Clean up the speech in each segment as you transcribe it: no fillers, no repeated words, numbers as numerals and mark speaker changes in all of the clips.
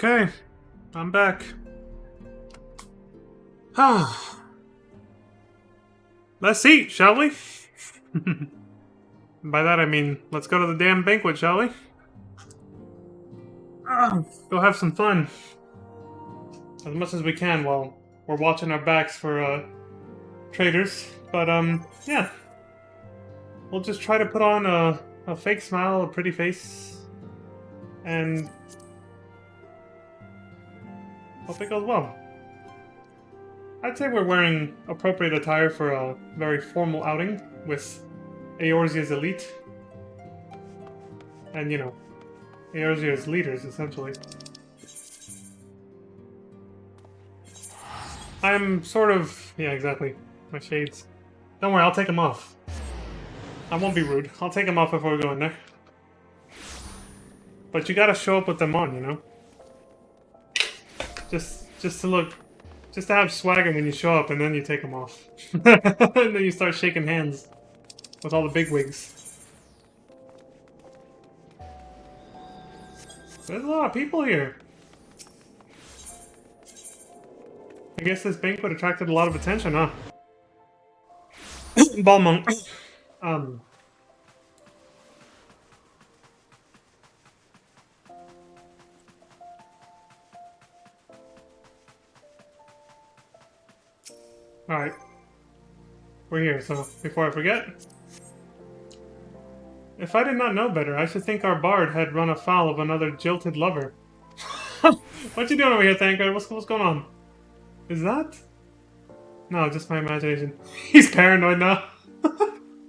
Speaker 1: Okay, I'm back. Ah, let's eat, shall we? By that I mean, let's go to the damn banquet, shall we? Go have some fun. As much as we can while we're watching our backs for, traders. But, yeah. We'll just try to put on a fake smile, a pretty face, and hope it goes well. I'd say we're wearing appropriate attire for a very formal outing with Eorzea's elite. And, you know, Eorzea's leaders, essentially. I'm sort of... yeah, exactly. My shades. Don't worry, I'll take them off. I won't be rude. I'll take them off before we go in there. But you gotta show up with them on, you know? Just to look... just to have swagger when you show up, and then you take them off. And then you start shaking hands with all the bigwigs. There's a lot of people here. I guess this banquet attracted a lot of attention, huh? Balmung. Alright. We're here, so before I forget. If I did not know better, I should think our bard had run afoul of another jilted lover. What you doing over here, Thancred? What's going on? Is that? No, just my imagination. He's paranoid now.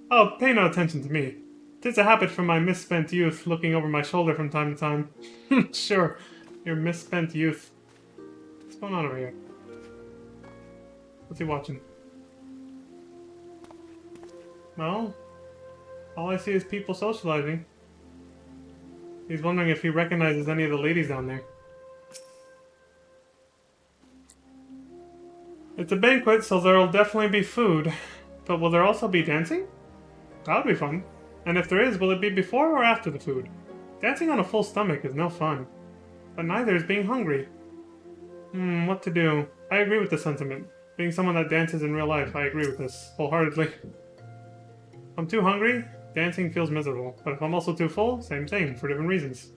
Speaker 1: Oh, pay no attention to me. 'Tis a habit from my misspent youth, looking over my shoulder from time to time. Sure, your misspent youth. What's going on over here? What's he watching? Well, all I see is people socializing. He's wondering if he recognizes any of the ladies down there. It's a banquet, so there'll definitely be food. But will there also be dancing? That would be fun. And if there is, will it be before or after the food? Dancing on a full stomach is no fun. But neither is being hungry. What to do? I agree with the sentiment. Being someone that dances in real life, I agree with this wholeheartedly. If I'm too hungry, dancing feels miserable. But if I'm also too full, same thing, for different reasons.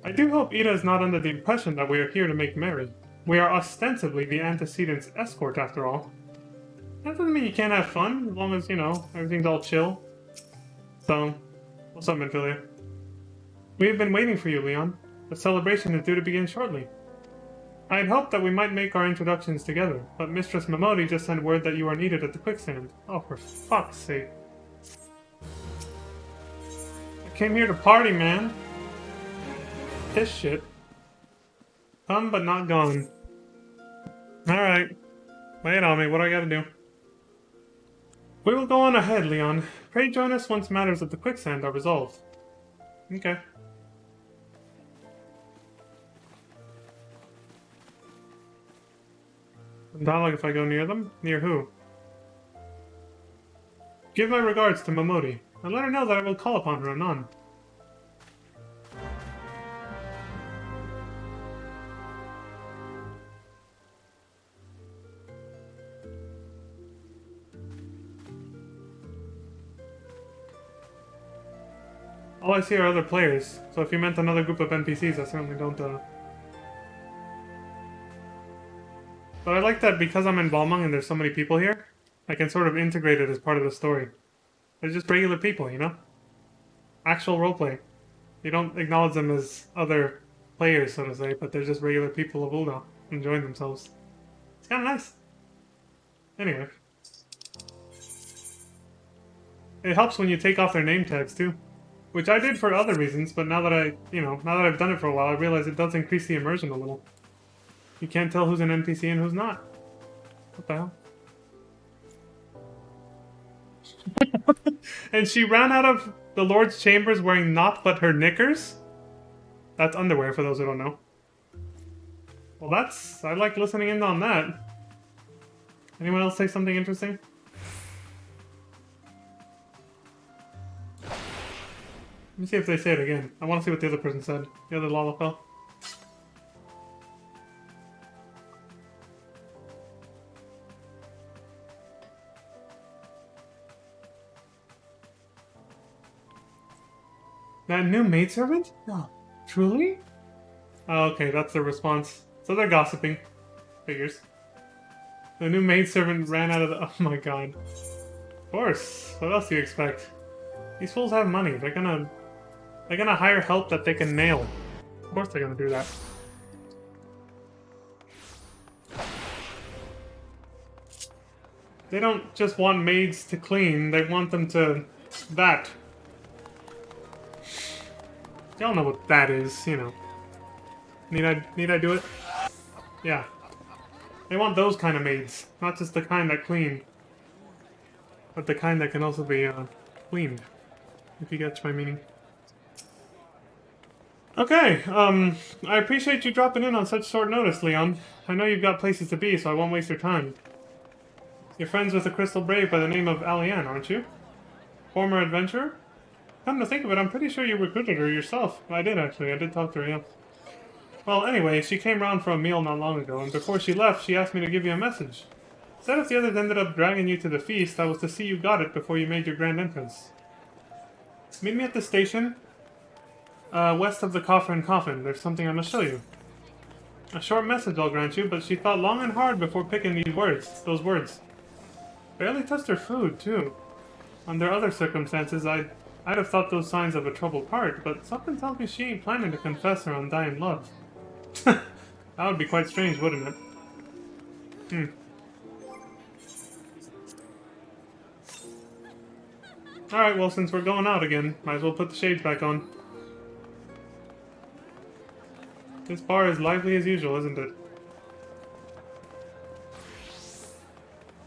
Speaker 1: I do hope Ida is not under the impression that we are here to make merry. We are ostensibly the antecedents' escort, after all. That doesn't mean you can't have fun, as long as, you know, everything's all chill. So, what's up, Minfilia? We have been waiting for you, Leon. The celebration is due to begin shortly. I had hoped that we might make our introductions together, but Mistress Momodi just sent word that you are needed at the quicksand. Oh, for fuck's sake. I came here to party, man. This shit. Come, but not gone. Alright. Lay it on me, what do I gotta do? We will go on ahead, Leon. Pray join us once matters at the quicksand are resolved. Okay. Dialogue if I go near them? Near who? Give my regards to Momodi, and let her know that I will call upon her anon. All I see are other players, so if you meant another group of NPCs, I certainly don't, But I like that because I'm in Balmung and there's so many people here, I can sort of integrate it as part of the story. They're just regular people, you know? Actual roleplay. You don't acknowledge them as other players, so to say, but they're just regular people of Ul'dah, enjoying themselves. It's kinda nice. Anyway. It helps when you take off their name tags, too. Which I did for other reasons, but now that now that I've done it for a while, I realize it does increase the immersion a little. You can't tell who's an NPC and who's not. What the hell? And she ran out of the Lord's chambers wearing naught but her knickers? That's underwear, for those who don't know. Well, I like listening in on that. Anyone else say something interesting? Let me see if they say it again. I want to see what the other person said. The other Lalafell. That new maidservant? No. Truly? Oh, okay, that's their response. So they're gossiping. Figures. The new maidservant ran out of the... Oh my god. Of course. What else do you expect? These fools have money. They're gonna hire help that they can nail. Of course they're gonna do that. They don't just want maids to clean, they want them to... that. Y'all know what that is, you know. Need I do it? Yeah. They want those kind of maids, not just the kind that clean. But the kind that can also be, cleaned. If you get my meaning. Okay, I appreciate you dropping in on such short notice, Leon. I know you've got places to be, so I won't waste your time. You're friends with a Crystal Brave by the name of Alianne, aren't you? Former adventurer? Come to think of it, I'm pretty sure you recruited her yourself. I did, actually. I did talk to her, yeah. Well, anyway, she came round for a meal not long ago, and before she left, she asked me to give you a message. Said if the others ended up dragging you to the feast, I was to see you got it before you made your grand entrance. Meet me at the station, west of the Coffer and Coffin. There's something I must show you. A short message, I'll grant you, but she thought long and hard before picking those words. Barely touched her food, too. Under other circumstances, I'd have thought those signs of a troubled heart, but something tells me she ain't planning to confess her undying love. That would be quite strange, wouldn't it? Alright, well, since we're going out again, might as well put the shades back on. This bar is lively as usual, isn't it?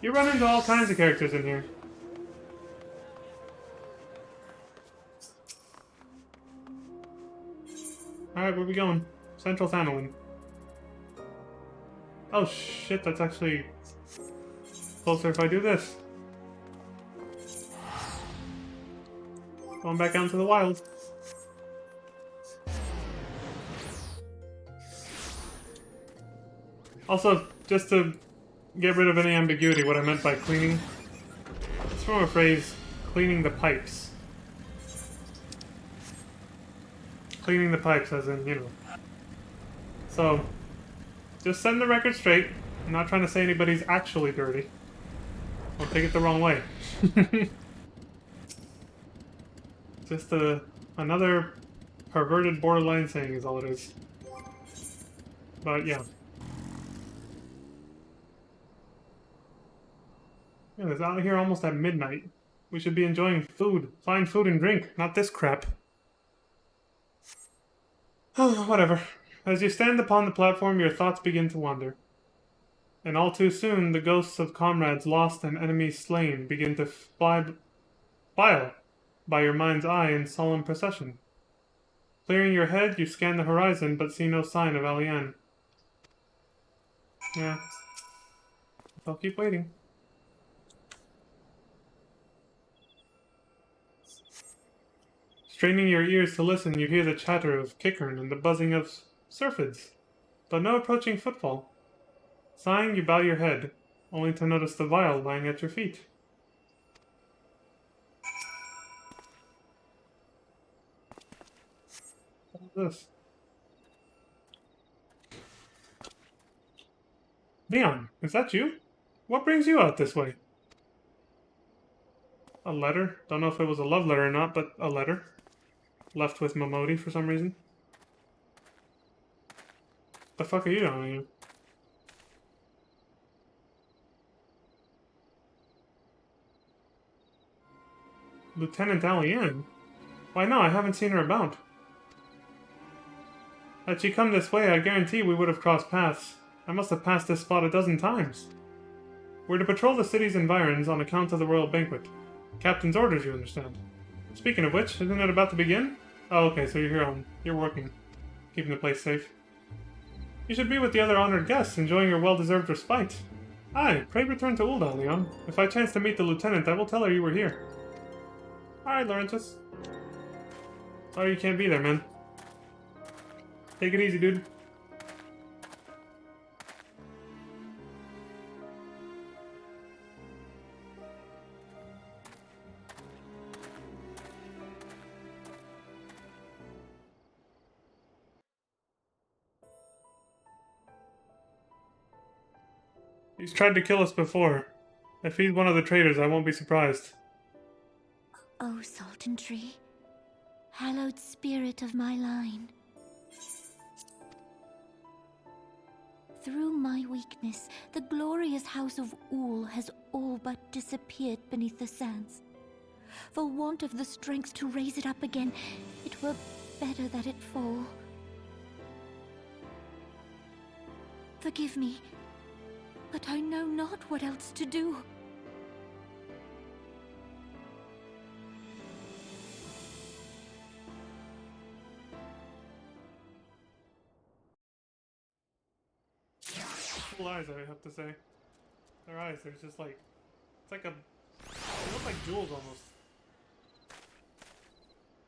Speaker 1: You run into all kinds of characters in here. Alright, where are we going? Central Thanalan. Oh shit, that's actually closer if I do this. Going back out into the wild. Also, just to get rid of any ambiguity, what I meant by cleaning, it's from a phrase, cleaning the pipes. Cleaning the pipes, as in, you know. So, just setting the record straight. I'm not trying to say anybody's actually dirty. Don't take it the wrong way. Just another perverted borderline saying is all it is. But, yeah. Yeah, it's out here almost at midnight. We should be enjoying food. Fine food and drink, not this crap. Oh, whatever. As you stand upon the platform, your thoughts begin to wander. And all too soon, the ghosts of comrades lost and enemies slain begin to file by your mind's eye in solemn procession. Clearing your head, you scan the horizon, but see no sign of Alianne. Yeah. I'll keep waiting. Straining your ears to listen, you hear the chatter of Kickern and the buzzing of Surfids, but no approaching footfall. Sighing, you bow your head, only to notice the vial lying at your feet. What is this? Leon, is that you? What brings you out this way? A letter? Don't know if it was a love letter or not, but a letter. Left with Momodi for some reason. The fuck are you doing here? Lieutenant Alianne? Why no, I haven't seen her about. Had she come this way, I guarantee we would have crossed paths. I must have passed this spot a dozen times. We're to patrol the city's environs on account of the royal banquet. Captain's orders, you understand. Speaking of which, isn't it about to begin? Oh, okay, so you're here you're working. Keeping the place safe. You should be with the other honored guests, enjoying your well-deserved respite. Aye, pray return to Ul'dah, Leon. If I chance to meet the lieutenant, I will tell her you were here. Alright, Laurentus. Sorry you can't be there, man. Take it easy, dude. He's tried to kill us before. If he's one of the traitors, I won't be surprised.
Speaker 2: Oh, Sultan Tree, hallowed spirit of my line. Through my weakness, the glorious house of Ul has all but disappeared beneath the sands. For want of the strength to raise it up again, it were better that it fall. Forgive me, but I know not what else to do.
Speaker 1: Cool eyes, I have to say. Their eyes, they're just like... It's like a... They look like jewels, almost.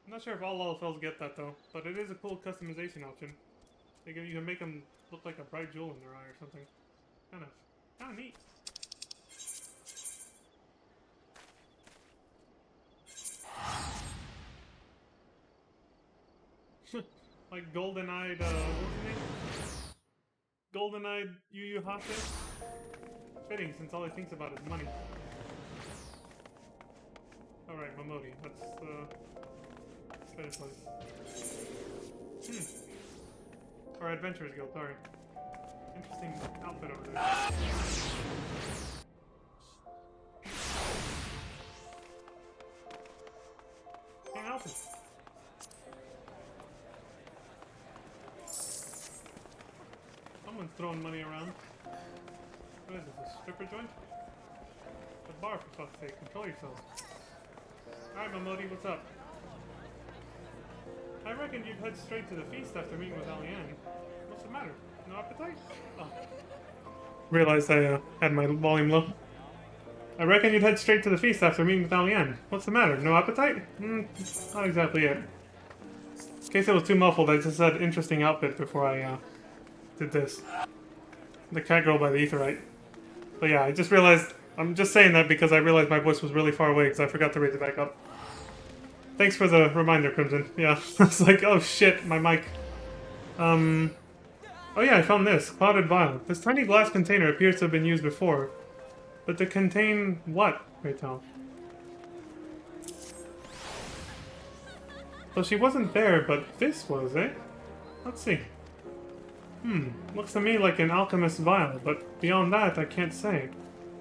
Speaker 1: I'm not sure if all LFLs get that, though. But it is a cool customization option. You can make them look like a bright jewel in their eye or something. Kind of neat. Like golden-eyed, what's his name? Golden-eyed Yu Yu Hakusho? Fitting, since all he thinks about is money. Alright, Momodi, let's stay in place. Or Adventurers Guild, sorry. Interesting outfit over there. Hey, outfit. Someone's throwing money around. What is this, a stripper joint? A bar, for fuck's sake. Control yourselves. Alright, Momodi, what's up? I reckoned you'd head straight to the feast after meeting with Alianne. What's the matter? No appetite? Oh. Realized I had my volume low. I reckon you'd head straight to the feast after meeting with Alianne. What's the matter? No appetite? Not exactly it. In case it was too muffled, I just said interesting outfit before I did this. The cat girl by the Aetheryte. But yeah, I just realized, I'm just saying that because I realized my voice was really far away because I forgot to raise it back up. Thanks for the reminder, Crimson. Yeah, it's like, oh shit, my mic. Oh yeah, I found this. Clouded Vial. This tiny glass container appears to have been used before. But to contain what, pray tell? So she wasn't there, but this was, eh? Let's see. Looks to me like an alchemist's vial, but beyond that, I can't say.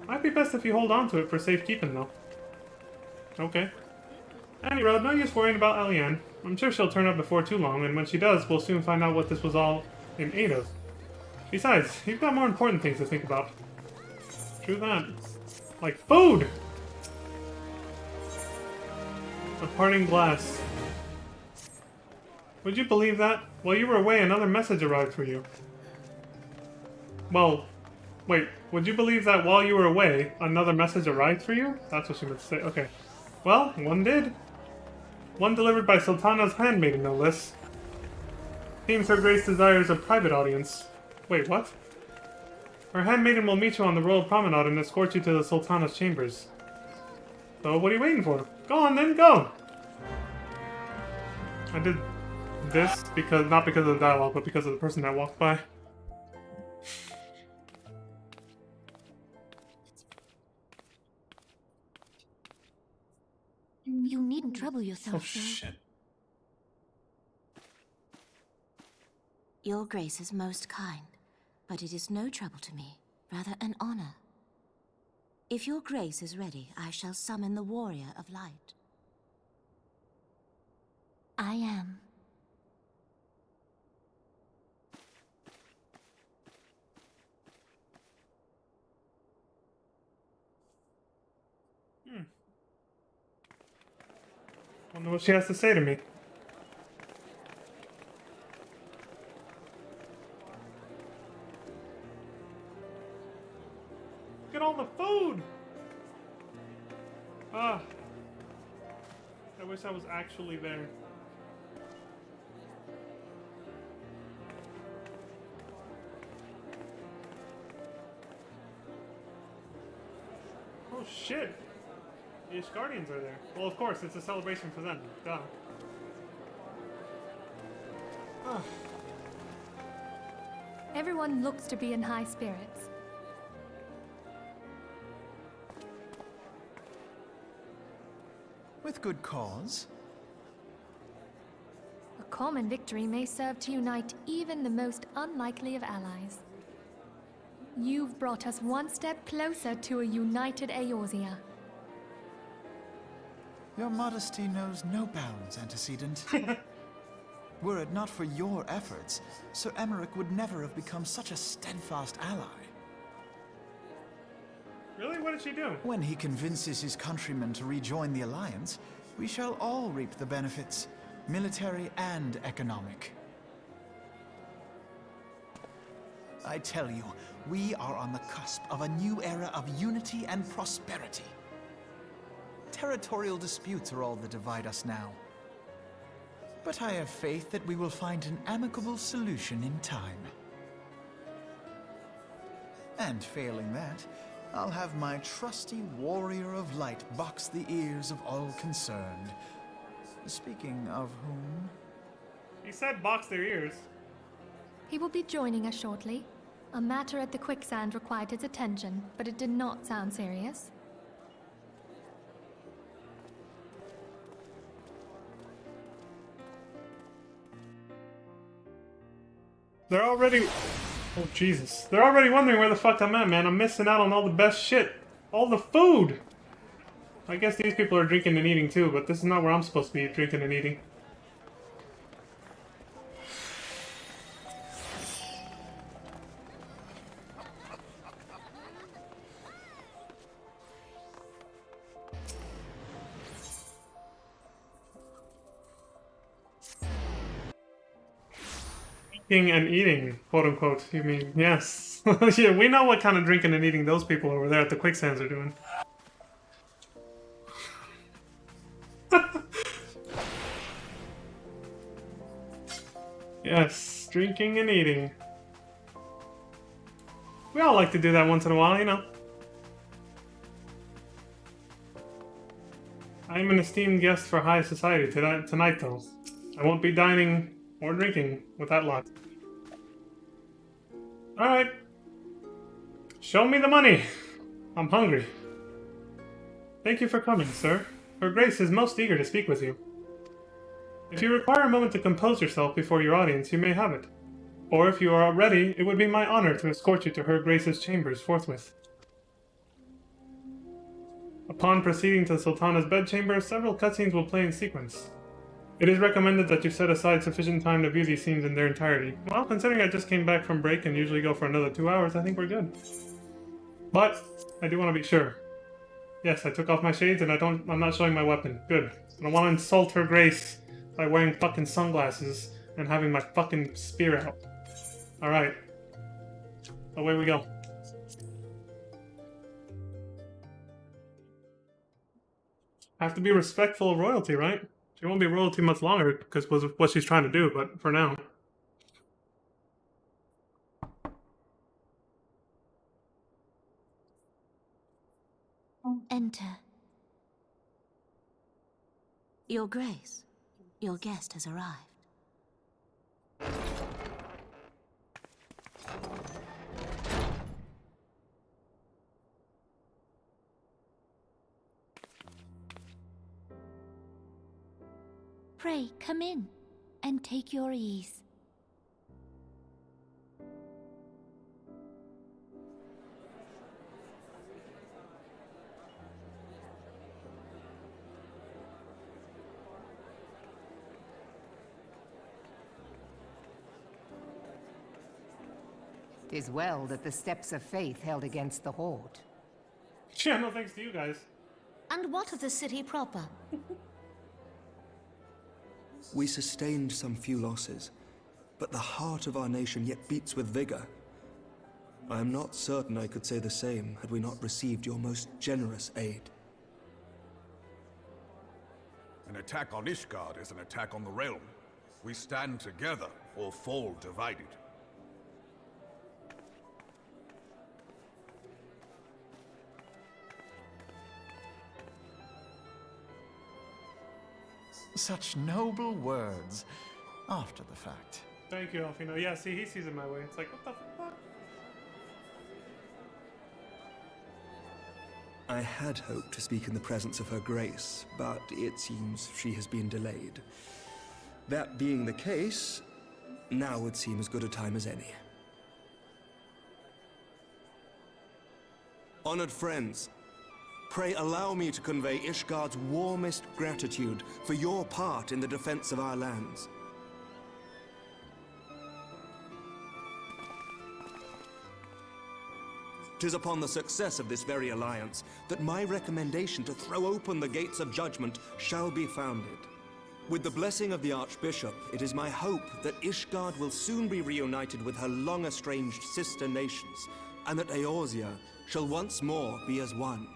Speaker 1: Might be best if you hold on to it for safekeeping, though. Okay. Any road, no use worrying about Alianne. I'm sure she'll turn up before too long, and when she does, we'll soon find out what this was all in aid of. Besides, you've got more important things to think about. True that. Like food! A parting glass. Would you believe that? While you were away, another message arrived for you. Well, wait, would you believe that while you were away, another message arrived for you? That's what she meant to say. Okay. Well, one did. One delivered by Sultana's handmaiden, no less. Seems Her Grace desires a private audience. Wait, what? Her handmaiden will meet you on the royal promenade and escort you to the Sultana's chambers. So, what are you waiting for? Go on then, go! I did this because, not because of the dialogue, but because of the person that walked by.
Speaker 2: You needn't trouble yourself, sir.
Speaker 1: Shit.
Speaker 2: Your Grace is most kind, but it is no trouble to me, rather an honor. If your Grace is ready, I shall summon the Warrior of Light. I am.
Speaker 1: Wonder what she has to say to me. Look at all the food! Ah. I wish I was actually there. Oh shit! The Ishgardians are there. Well, of course, it's a celebration for them. Duh. Ah.
Speaker 3: Everyone looks to be in high spirits.
Speaker 4: With good cause.
Speaker 3: A common victory may serve to unite even the most unlikely of allies. You've brought us one step closer to a united Eorzea.
Speaker 4: Your modesty knows no bounds, Antecedent. Were it not for your efforts, Sir Emeric would never have become such a steadfast ally.
Speaker 1: Really? What did she do?
Speaker 4: When he convinces his countrymen to rejoin the Alliance, we shall all reap the benefits, military and economic. I tell you, we are on the cusp of a new era of unity and prosperity. Territorial disputes are all that divide us now. But I have faith that we will find an amicable solution in time. And failing that, I'll have my trusty Warrior of Light box the ears of all concerned. Speaking of whom...
Speaker 1: He said box their ears.
Speaker 3: He will be joining us shortly. A matter at the quicksand required his attention, but it did not sound serious.
Speaker 1: They're already... Oh, Jesus. They're already wondering where the fuck I'm at, man. I'm missing out on all the best shit. All the food! I guess these people are drinking and eating too, but this is not where I'm supposed to be drinking and eating. Drinking and eating, quote unquote. You mean, yes. Yeah, we know what kind of drinking and eating those people over there at the quicksands are doing. Yes, drinking and eating. We all like to do that once in a while, you know. I'm an esteemed guest for high society tonight, though. I won't be dining or drinking with that lot. Alright. Show me the money. I'm hungry. Thank you for coming, sir. Her Grace is most eager to speak with you. If you require a moment to compose yourself before your audience, you may have it. Or if you are ready, it would be my honor to escort you to Her Grace's chambers forthwith. Upon proceeding to the Sultana's bedchamber, several cutscenes will play in sequence. It is recommended that you set aside sufficient time to view these scenes in their entirety. Well, considering I just came back from break and usually go for another 2 hours, I think we're good. But, I do want to be sure. Yes, I took off my shades and I'm not showing my weapon. Good. I don't want to insult Her Grace by wearing fucking sunglasses and having my fucking spear out. Alright. Away we go. Have to be respectful of royalty, right? She won't be royalty much longer because was what she's trying to do, but for now.
Speaker 2: Enter. Your Grace, your guest has arrived. Pray, come in, and take your ease.
Speaker 5: "'Tis well that the steps of faith held against the Horde."
Speaker 1: Yeah, no thanks to you guys.
Speaker 2: And what of the city proper?
Speaker 6: We sustained some few losses, but the heart of our nation yet beats with vigor. I am not certain I could say the same had we not received your most generous aid.
Speaker 7: An attack on Ishgard is an attack on the realm. We stand together or fall divided.
Speaker 4: Such noble words. After the fact.
Speaker 1: Thank you, Alfino. Yeah, see, he sees it my way. It's like, what the fuck?
Speaker 6: I had hoped to speak in the presence of Her Grace, but it seems she has been delayed. That being the case, now would seem as good a time as any. Honored friends, pray allow me to convey Ishgard's warmest gratitude for your part in the defense of our lands. 'Tis upon the success of this very alliance that my recommendation to throw open the gates of judgment shall be founded. With the blessing of the Archbishop, it is my hope that Ishgard will soon be reunited with her long-estranged sister nations, and that Eorzea shall once more be as one.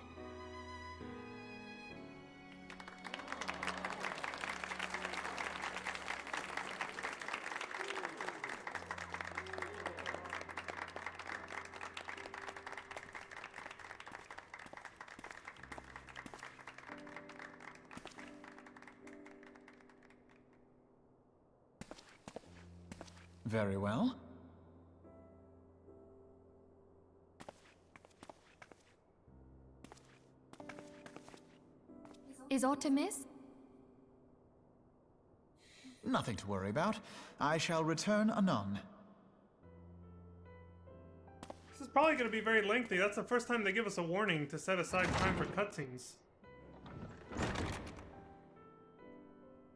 Speaker 4: Very well.
Speaker 3: Is aught amiss?
Speaker 4: Nothing to worry about. I shall return anon.
Speaker 1: This is probably going to be very lengthy. That's the first time they give us a warning to set aside time for cutscenes.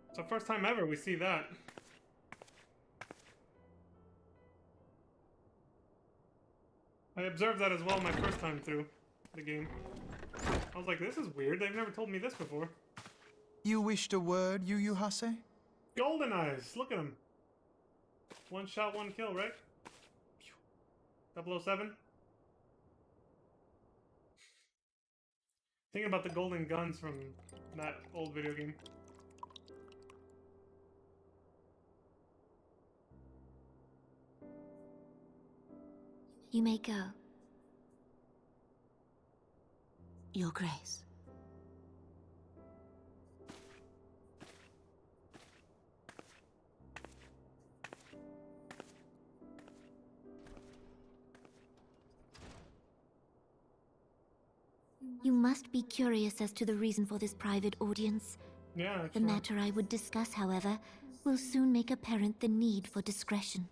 Speaker 1: It's the first time ever we see that. I observed that as well my first time through the game. I was like, this is weird. They've never told me this before.
Speaker 4: You wished a word, Yu Yu Hase?
Speaker 1: Golden Eyes! Look at him. One shot, one kill, right? 007? Thinking about the golden guns from that old video game.
Speaker 2: You may go. Your Grace. You must be curious as to the reason for this private audience.
Speaker 1: Yeah,
Speaker 2: The
Speaker 1: actually.
Speaker 2: matter I would discuss, however, will soon make apparent the need for discretion.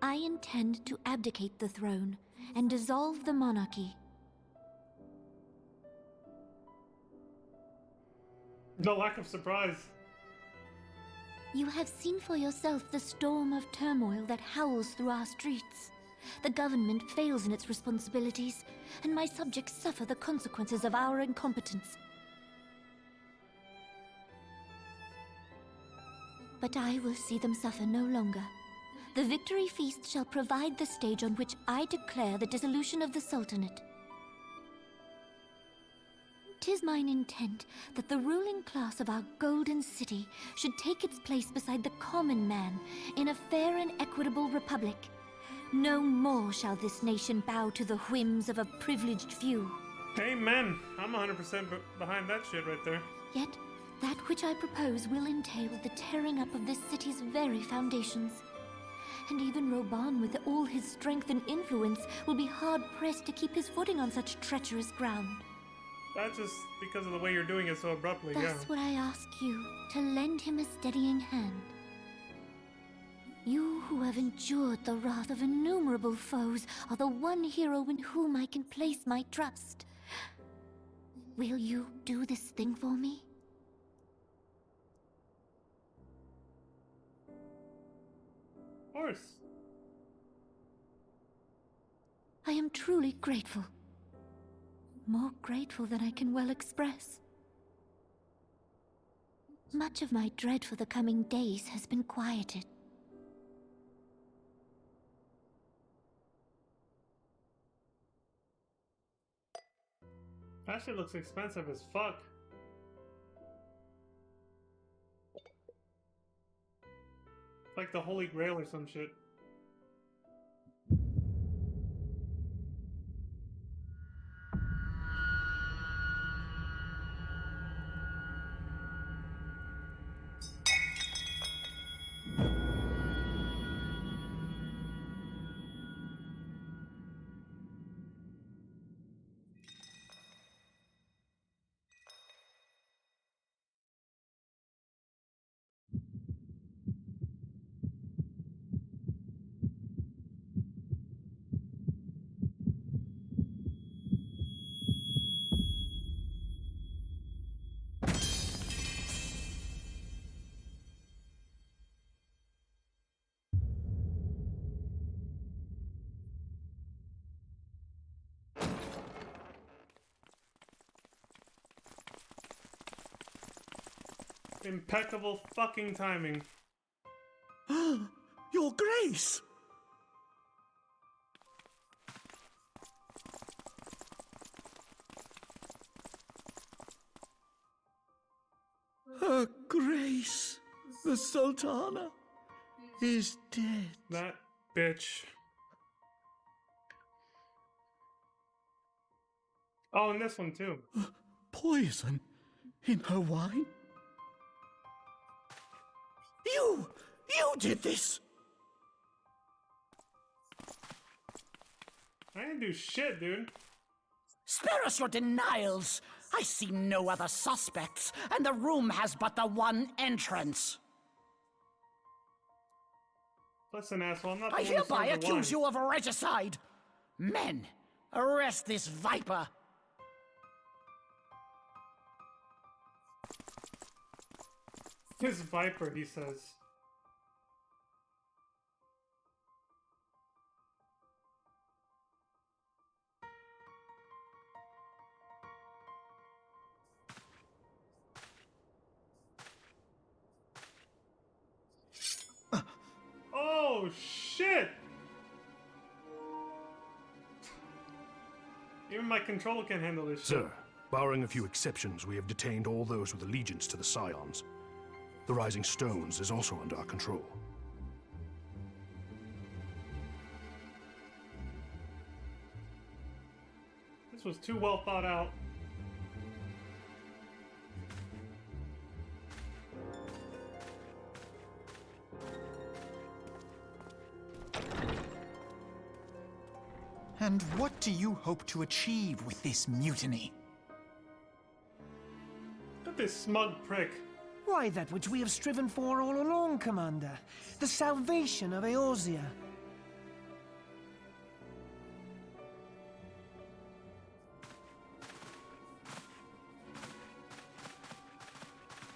Speaker 2: I intend to abdicate the throne and dissolve the monarchy.
Speaker 1: No lack of surprise.
Speaker 2: You have seen for yourself the storm of turmoil that howls through our streets. The government fails in its responsibilities, and my subjects suffer the consequences of our incompetence. But I will see them suffer no longer. The victory feast shall provide the stage on which I declare the dissolution of the Sultanate. 'Tis mine intent that the ruling class of our Golden City should take its place beside the common man in a fair and equitable republic. No more shall this nation bow to the whims of a privileged few.
Speaker 1: Amen. I'm 100% behind that shit right there.
Speaker 2: Yet, that which I propose will entail the tearing up of this city's very foundations. And even Roban, with all his strength and influence, will be hard-pressed to keep his footing on such treacherous ground.
Speaker 1: That's just because of the way you're doing it so abruptly, yeah.
Speaker 2: Thus would I ask you to lend him a steadying hand. You who have endured the wrath of innumerable foes are the one hero in whom I can place my trust. Will you do this thing for me?
Speaker 1: Of course.
Speaker 2: I am truly grateful. More grateful than I can well express. Much of my dread for the coming days has been quieted.
Speaker 1: That shit looks expensive as fuck. Like the Holy Grail or some shit. Impeccable fucking timing.
Speaker 8: Your Grace! Her Grace, the Sultana, is dead.
Speaker 1: That bitch. Oh, and this one too.
Speaker 8: Poison in her wine? You did this!
Speaker 1: I didn't do shit, dude.
Speaker 9: Spare us your denials! I see no other suspects, and the room has but the one entrance.
Speaker 1: Listen, asshole, I'm not the
Speaker 9: I
Speaker 1: one who
Speaker 9: hereby
Speaker 1: served the
Speaker 9: accuse
Speaker 1: wine.
Speaker 9: you of regicide! Men, arrest this viper!
Speaker 1: This viper, he says. Oh, shit! Even my controller can't handle this shit.
Speaker 10: Sir, barring a few exceptions, we have detained all those with allegiance to the Scions. The Rising Stones is also under our control.
Speaker 1: This was too well thought out.
Speaker 4: And what do you hope to achieve with this mutiny?
Speaker 1: Look at this smug prick.
Speaker 11: Why, that which we have striven for all along, Commander. The salvation of Eorzea.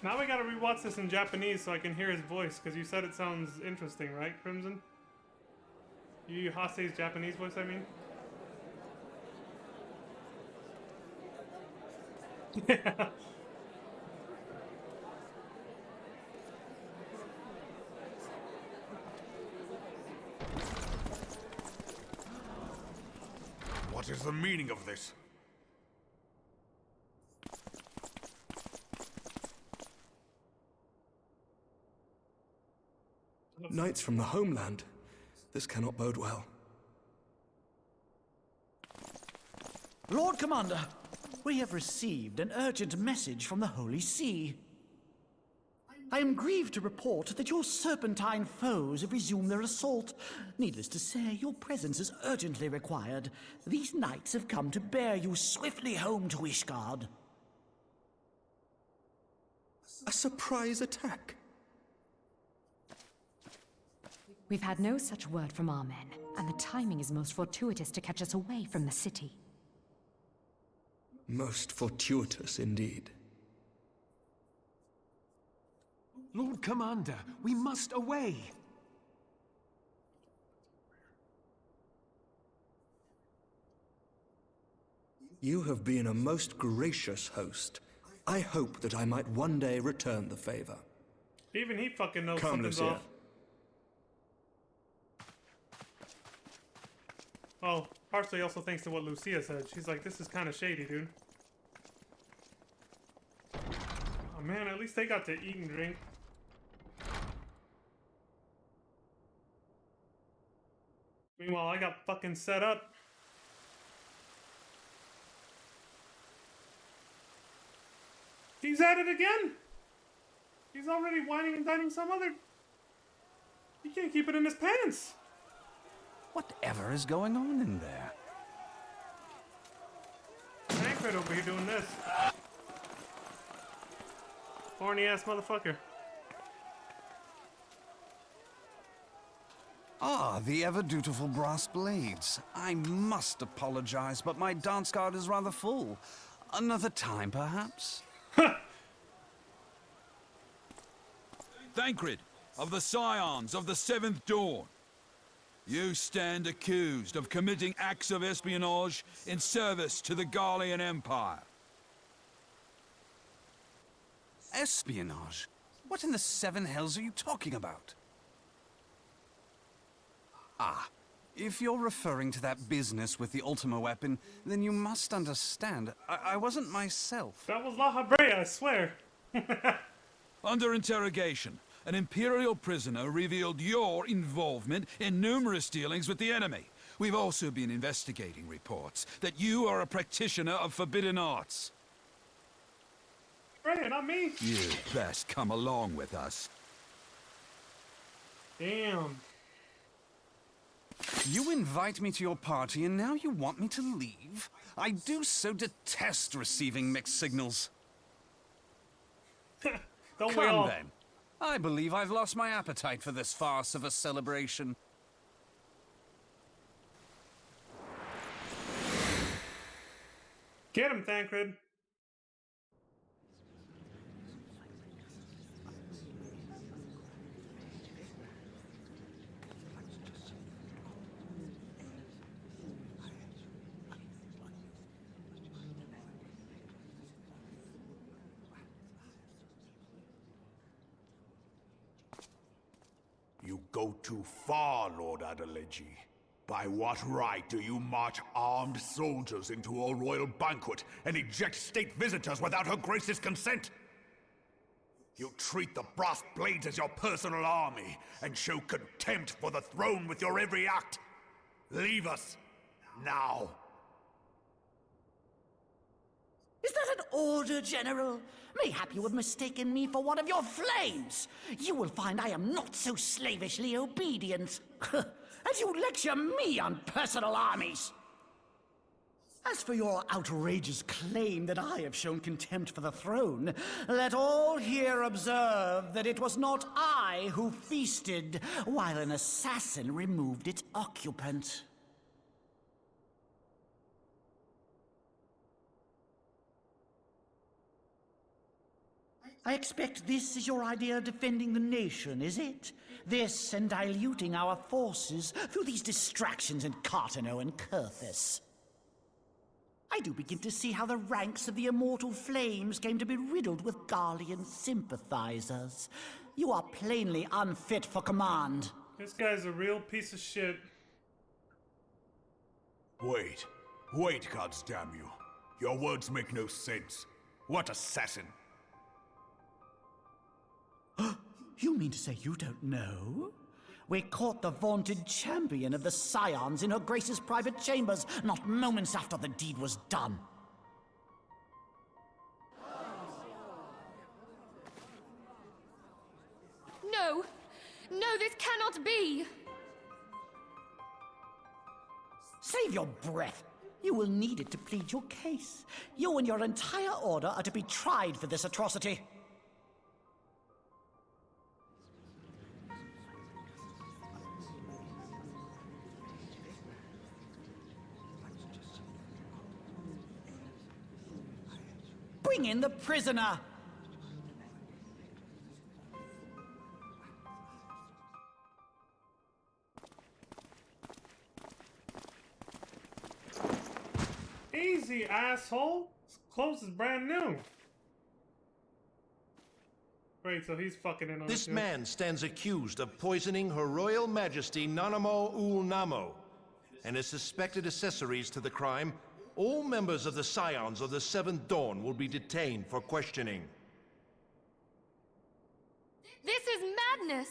Speaker 1: Now we gotta rewatch this in Japanese so I can hear his voice, because you said it sounds interesting, right, Crimson? Yu Hase's Japanese voice, I mean? Yeah.
Speaker 7: What is the meaning of this?
Speaker 6: Knights from the homeland. This cannot bode well.
Speaker 9: Lord Commander, we have received an urgent message from the Holy See. I am grieved to report that your serpentine foes have resumed their assault. Needless to say, your presence is urgently required. These knights have come to bear you swiftly home to Ishgard.
Speaker 6: A surprise attack?
Speaker 12: We've had no such word from our men, and the timing is most fortuitous to catch us away from the city.
Speaker 6: Most fortuitous indeed.
Speaker 11: Lord Commander, we must away.
Speaker 6: You have been a most gracious host. I hope that I might one day return the favor.
Speaker 1: Even he fucking knows
Speaker 6: Come,
Speaker 1: something's
Speaker 6: Lucia.
Speaker 1: off. Oh, partially also thanks to what Lucia said. She's like, this is kind of shady, dude. Oh man, at least they got to eat and drink. Meanwhile, I got fucking set up. He's at it again! He's already whining and dining some other... He can't keep it in his pants!
Speaker 13: Whatever is going on in there?
Speaker 1: Tancred over here doing this. Horny ass motherfucker.
Speaker 13: Ah, the ever-dutiful brass blades. I must apologize, but my dance card is rather full. Another time, perhaps?
Speaker 14: Thancred, of the Scions of the Seventh Dawn. You stand accused of committing acts of espionage in service to the Garlean Empire.
Speaker 13: Espionage? What in the seven hells are you talking about? Ah, if you're referring to that business with the Ultima weapon, then you must understand, I wasn't myself.
Speaker 1: That was La Habrea, I swear.
Speaker 14: Under interrogation, an Imperial prisoner revealed your involvement in numerous dealings with the enemy. We've also been investigating reports that you are a practitioner of forbidden arts.
Speaker 1: Right, not me.
Speaker 14: You best come along with us.
Speaker 1: Damn.
Speaker 13: You invite me to your party and now you want me to leave? I do so detest receiving mixed signals.
Speaker 1: Don't
Speaker 13: we all? Then. I believe I've lost my appetite for this farce of a celebration.
Speaker 1: Get him, Thancred.
Speaker 7: You go too far, Lord Adeleji. By what right do you march armed soldiers into a royal banquet and eject state visitors without Her Grace's consent? You treat the brass blades as your personal army and show contempt for the throne with your every act. Leave us, now.
Speaker 9: Is that an order, General? Mayhap you have mistaken me for one of your flames. You will find I am not so slavishly obedient. And you lecture me on personal armies. As for your outrageous claim that I have shown contempt for the throne, let all here observe that it was not I who feasted while an assassin removed its occupant. I expect this is your idea of defending the nation, is it? This and diluting our forces through these distractions in Cartano and Kurthus. I do begin to see how the ranks of the Immortal Flames came to be riddled with Garlean sympathizers. You are plainly unfit for command.
Speaker 1: This guy's a real piece of shit.
Speaker 7: Wait, goddamn you. Your words make no sense. What assassin?
Speaker 9: You mean to say you don't know? We caught the vaunted champion of the Scions in Her Grace's private chambers, not moments after the deed was done.
Speaker 3: No! No, this cannot be!
Speaker 9: Save your breath. You will need it to plead your case. You and your entire order are to be tried for this atrocity. Bring in the prisoner!
Speaker 1: Easy, asshole! This clothes is brand new. Great, so he's fucking in on
Speaker 15: This
Speaker 1: it,
Speaker 15: man stands accused of poisoning Her Royal Majesty Nanamo Ul Namo, and his suspected accessories to the crime. All members of the Scions of the Seventh Dawn will be detained for questioning.
Speaker 3: This is madness!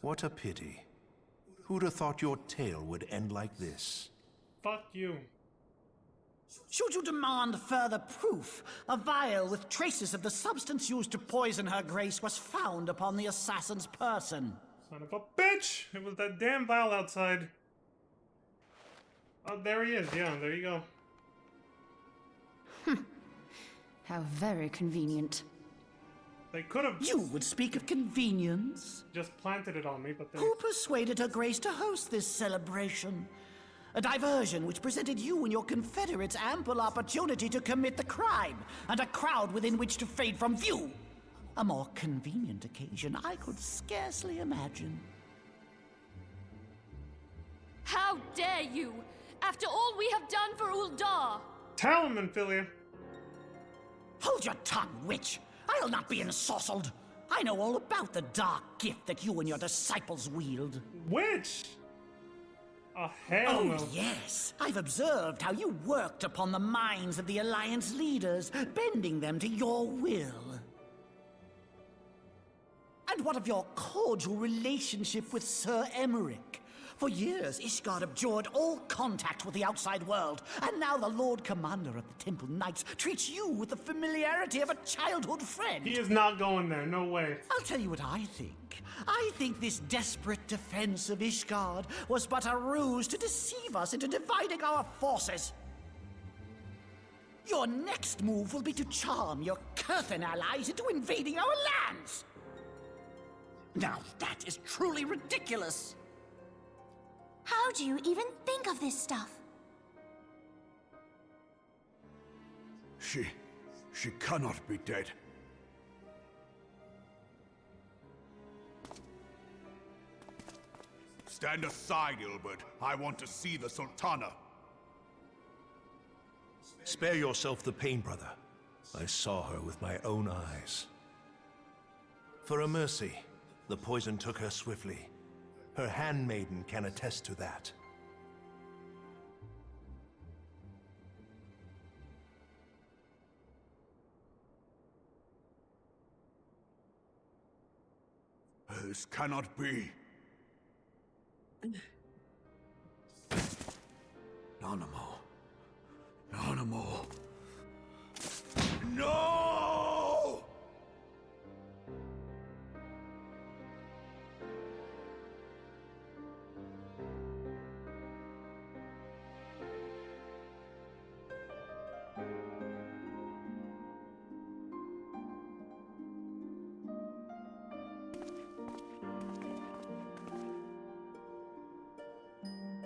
Speaker 15: What a pity. Who'd have thought your tale would end like this?
Speaker 1: Fuck you.
Speaker 9: Should you demand further proof, a vial with traces of the substance used to poison Her Grace was found upon the assassin's person.
Speaker 1: Son of a bitch! It was that damn vial outside. Oh, there he is. Yeah, there you go.
Speaker 16: How very convenient.
Speaker 1: They could have...
Speaker 9: You would speak of convenience?
Speaker 1: Just planted it on me, but they...
Speaker 9: Who persuaded Her Grace to host this celebration? A diversion which presented you and your confederates ample opportunity to commit the crime, and a crowd within which to fade from view. A more convenient occasion I could scarcely imagine.
Speaker 3: How dare you! After all we have done for Uldar!
Speaker 1: Tell him, Amphilia.
Speaker 9: Hold your tongue, witch! I'll not be ensorcelled! I know all about the dark gift that you and your disciples wield.
Speaker 1: Witch? Oh, hell no.
Speaker 9: Oh, yes. I've observed how you worked upon the minds of the Alliance leaders, bending them to your will. And what of your cordial relationship with Sir Emmerich? For years, Ishgard abjured all contact with the outside world, and now the Lord Commander of the Temple Knights treats you with the familiarity of a childhood friend.
Speaker 1: He is not going there, no way.
Speaker 9: I'll tell you what I think. I think this desperate defense of Ishgard was but a ruse to deceive us into dividing our forces. Your next move will be to charm your Kurthan allies into invading our lands. Now that is truly ridiculous.
Speaker 2: How do you even think of this stuff?
Speaker 7: She cannot be dead. Stand aside, Ilbert. I want to see the Sultana.
Speaker 15: Spare yourself the pain, brother. I saw her with my own eyes. For a mercy, the poison took her swiftly. Her handmaiden can attest to that.
Speaker 7: This cannot be.
Speaker 8: Nanamo. Nanamo.
Speaker 7: No!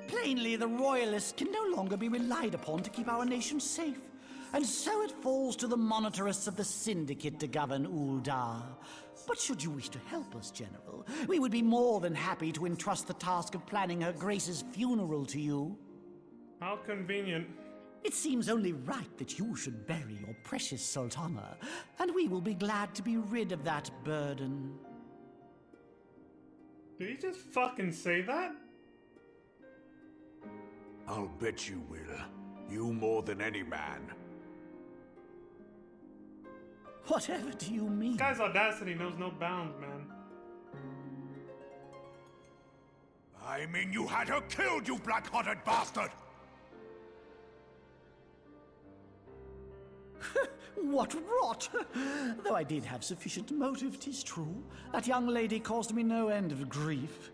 Speaker 9: Plainly, the Royalists can no longer be relied upon to keep our nation safe. And so it falls to the monitorists of the Syndicate to govern Uldar. But should you wish to help us, General, we would be more than happy to entrust the task of planning Her Grace's funeral to you.
Speaker 1: How convenient.
Speaker 9: It seems only right that you should bury your precious Sultana, and we will be glad to be rid of that burden.
Speaker 1: Did he just fucking say that?
Speaker 7: I'll bet you will. You more than any man.
Speaker 9: Whatever do you mean?
Speaker 1: This guy's audacity knows no bounds, man.
Speaker 7: I mean you had her killed, you black-hearted bastard!
Speaker 9: What rot! Though I did have sufficient motive, 'tis true. That young lady caused me no end of grief.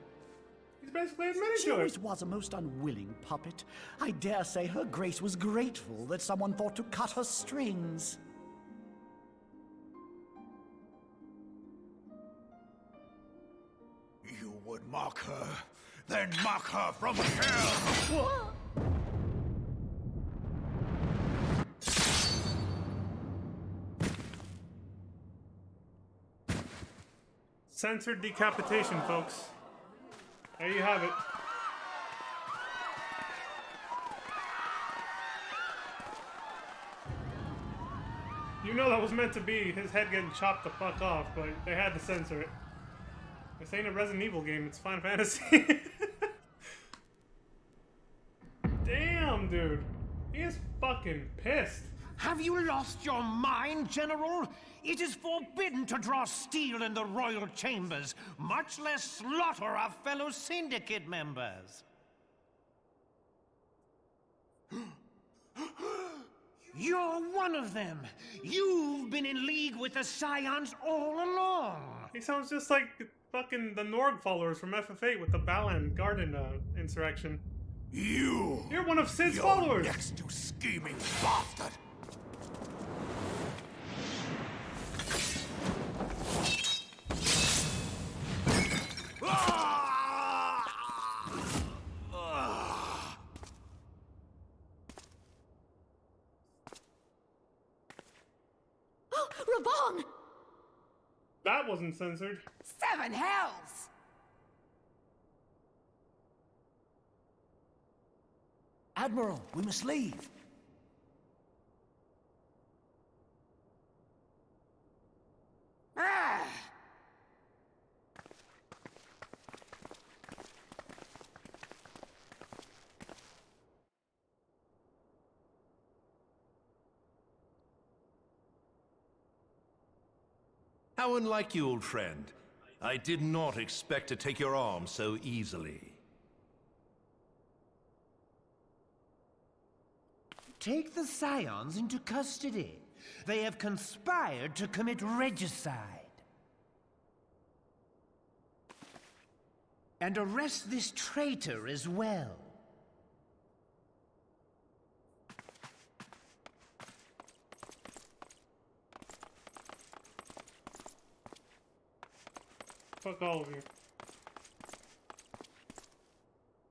Speaker 1: He's basically admitted
Speaker 9: She
Speaker 1: to it.
Speaker 9: always was a most unwilling puppet. I dare say Her Grace was grateful that someone thought to cut her strings.
Speaker 7: You would mock her, then mock her from hell!
Speaker 9: What?
Speaker 1: Censored decapitation, folks. There you have it. You know that was meant to be his head getting chopped the fuck off, but they had to censor it. This ain't a Resident Evil game, it's Final Fantasy. Damn, dude. He is fucking pissed.
Speaker 8: Have you lost your mind, General? It is forbidden to draw steel in the royal chambers, much less slaughter our fellow Syndicate members. You're one of them. You've been in league with the Scions all along.
Speaker 1: He sounds just like fucking the Norg followers from FF8 with the Balan Garden insurrection. You're one of Sid's followers!
Speaker 7: Next, you scheming bastard!
Speaker 2: Oh, Raban!
Speaker 1: That wasn't censored.
Speaker 5: 7 hells!
Speaker 9: Admiral, we must leave.
Speaker 8: Ah! How unlike you, old friend. I did not expect to take your arm so easily.
Speaker 11: Take the Scions into custody. They have conspired to commit regicide. And arrest this traitor as well.
Speaker 1: Fuck all of you.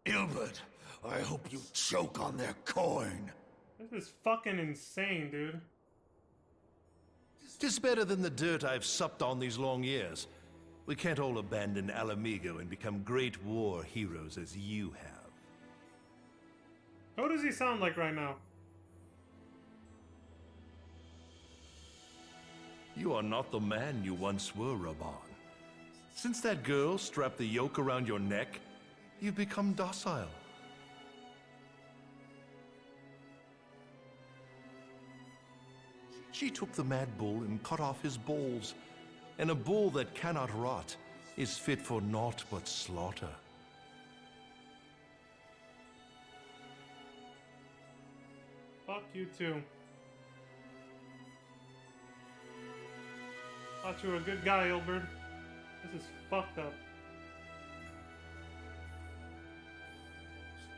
Speaker 7: Ilbert, I hope you choke on their coin.
Speaker 1: This is fucking insane, dude.
Speaker 15: 'Tis better than the dirt I've supped on these long years. We can't all abandon Alamigo and become great war heroes as you have.
Speaker 1: Who does he sound like right now?
Speaker 15: You are not the man you once were, Raban. Since that girl strapped the yoke around your neck, you've become docile. She took the mad bull and cut off his balls, and a bull that cannot rot is fit for naught but slaughter.
Speaker 1: Fuck you too. Thought you were a good guy, Ilbert. This is fucked up.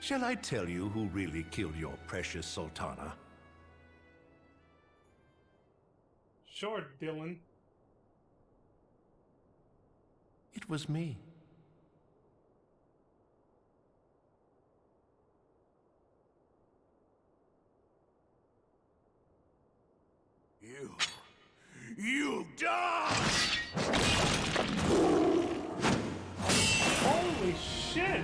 Speaker 15: Shall I tell you who really killed your precious Sultana?
Speaker 1: Sure, Dylan.
Speaker 15: It was me.
Speaker 7: You die!
Speaker 1: Holy shit!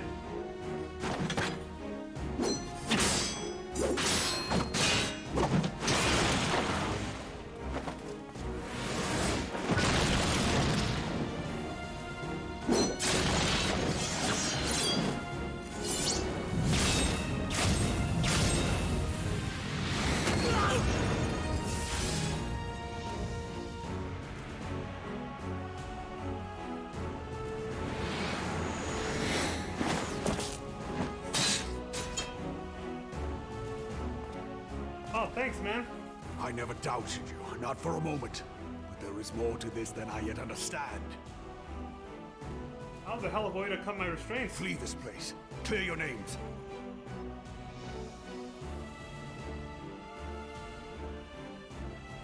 Speaker 1: Oh, thanks, man.
Speaker 7: I never doubted you, not for a moment. But there is more to this than I yet understand.
Speaker 1: How the hell avoid to cut my restraints?
Speaker 7: Flee this place. Clear your names.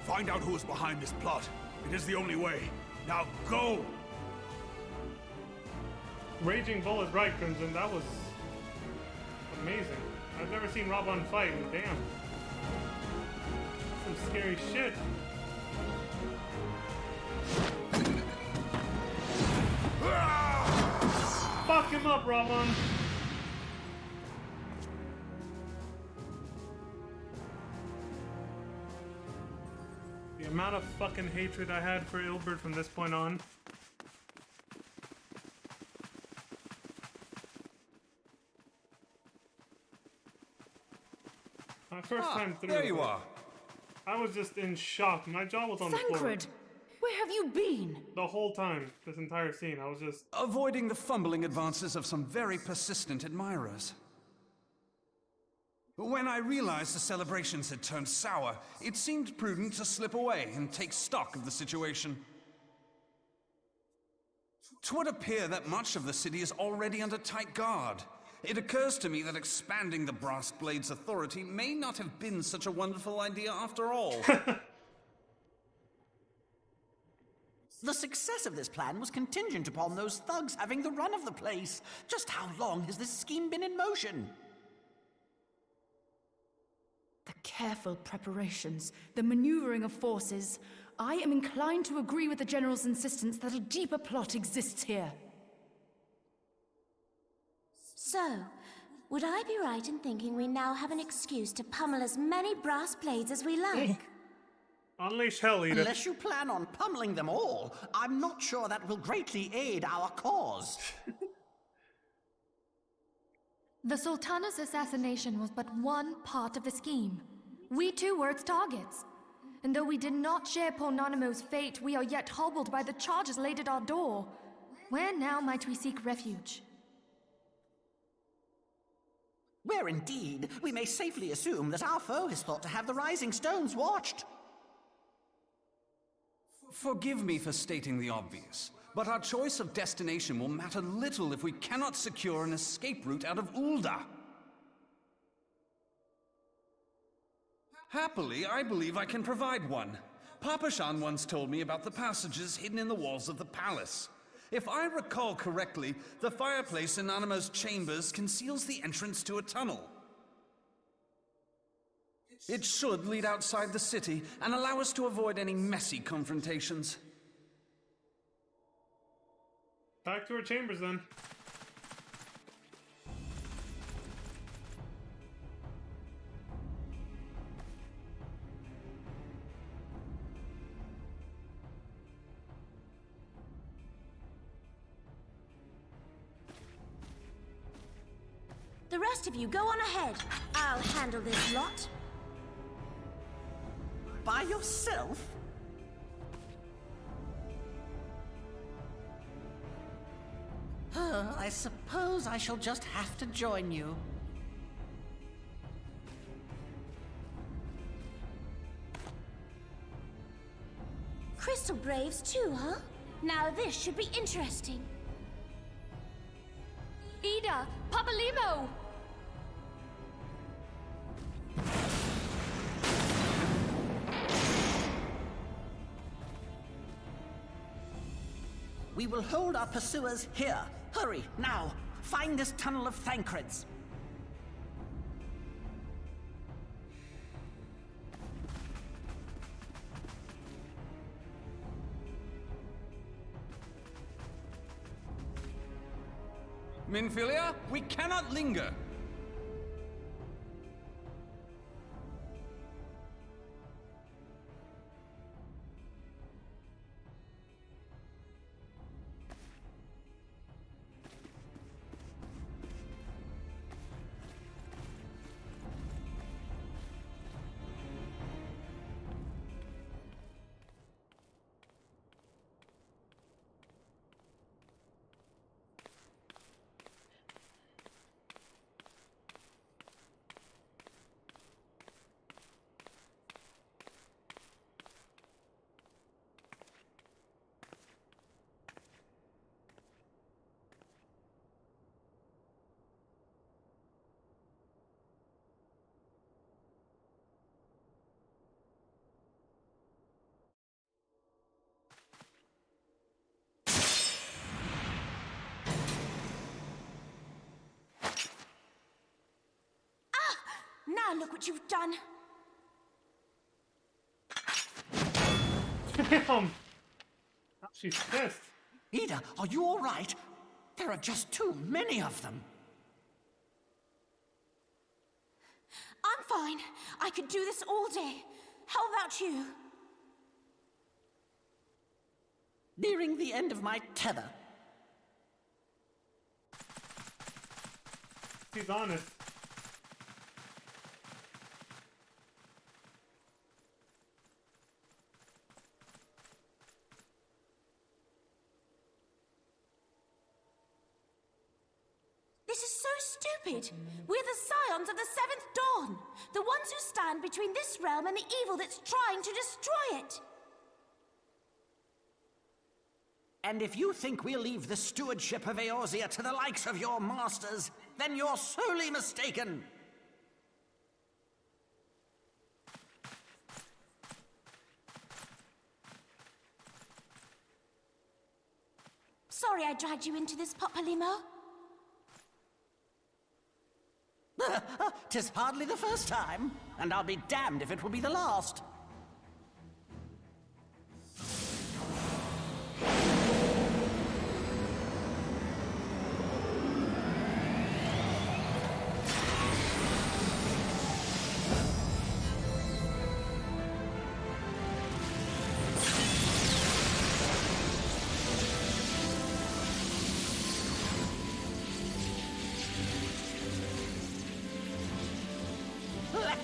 Speaker 7: Find out who is behind this plot. It is the only way. Now go!
Speaker 1: Raging Bull is right, Crimson. That was amazing. I've never seen Raban fight, and damn. Some scary shit. Fuck him up, Raban! The amount of fucking hatred I had for Ilbert from this point on. My first time through.
Speaker 9: There you are.
Speaker 1: I was just in shock. My jaw was on the floor.
Speaker 16: Thancred, where have you been?
Speaker 1: The whole time, this entire scene, I was just...
Speaker 13: Avoiding the fumbling advances of some very persistent admirers. When I realized the celebrations had turned sour, it seemed prudent to slip away and take stock of the situation. 'Twould appear that much of the city is already under tight guard. It occurs to me that expanding the Brass Blade's authority may not have been such a wonderful idea after all.
Speaker 9: The success of this plan was contingent upon those thugs having the run of the place. Just how long has this scheme been in motion?
Speaker 17: The careful preparations, the maneuvering of forces. I am inclined to agree with the General's insistence that a deeper plot exists here.
Speaker 2: So, would I be right in thinking we now have an excuse to pummel as many brass blades as we like?
Speaker 1: Unleash hell, Edith.
Speaker 18: Unless you plan on pummeling them all, I'm not sure that will greatly aid our cause.
Speaker 3: The Sultana's assassination was but one part of the scheme. We too were its targets. And though we did not share poor Nanamo's fate, we are yet hobbled by the charges laid at our door. Where now might we seek refuge?
Speaker 18: Where indeed, we may safely assume that our foe is thought to have the Rising Stones watched.
Speaker 13: Forgive me for stating the obvious, but our choice of destination will matter little if we cannot secure an escape route out of Ul'dah. Happily, I believe I can provide one. Papashan once told me about the passages hidden in the walls of the palace. If I recall correctly, the fireplace in Nanamo's chambers conceals the entrance to a tunnel. It should lead outside the city and allow us to avoid any messy confrontations.
Speaker 1: Back to our chambers then.
Speaker 19: The rest of you, go on ahead. I'll handle this lot.
Speaker 18: By yourself? I suppose I shall just have to join you.
Speaker 19: Crystal Braves too, huh? Now this should be interesting.
Speaker 3: Ida! Papalimo!
Speaker 18: We will hold our pursuers here. Hurry, now! Find this tunnel of Thancred's.
Speaker 13: Minfilia, we cannot linger.
Speaker 19: Now look what you've done.
Speaker 1: Damn! She's pissed.
Speaker 18: Ida, are you all right? There are just too many of them.
Speaker 19: I'm fine. I could do this all day. How about you?
Speaker 18: Nearing the end of my tether.
Speaker 1: He's honest.
Speaker 19: This is so stupid. We're the Scions of the Seventh Dawn. The ones who stand between this realm and the evil that's trying to destroy it.
Speaker 18: And if you think we'll leave the stewardship of Eorzea to the likes of your masters, then you're sorely mistaken.
Speaker 19: Sorry I dragged you into this, Papalimo.
Speaker 18: 'Tis hardly the first time, and I'll be damned if it will be the last.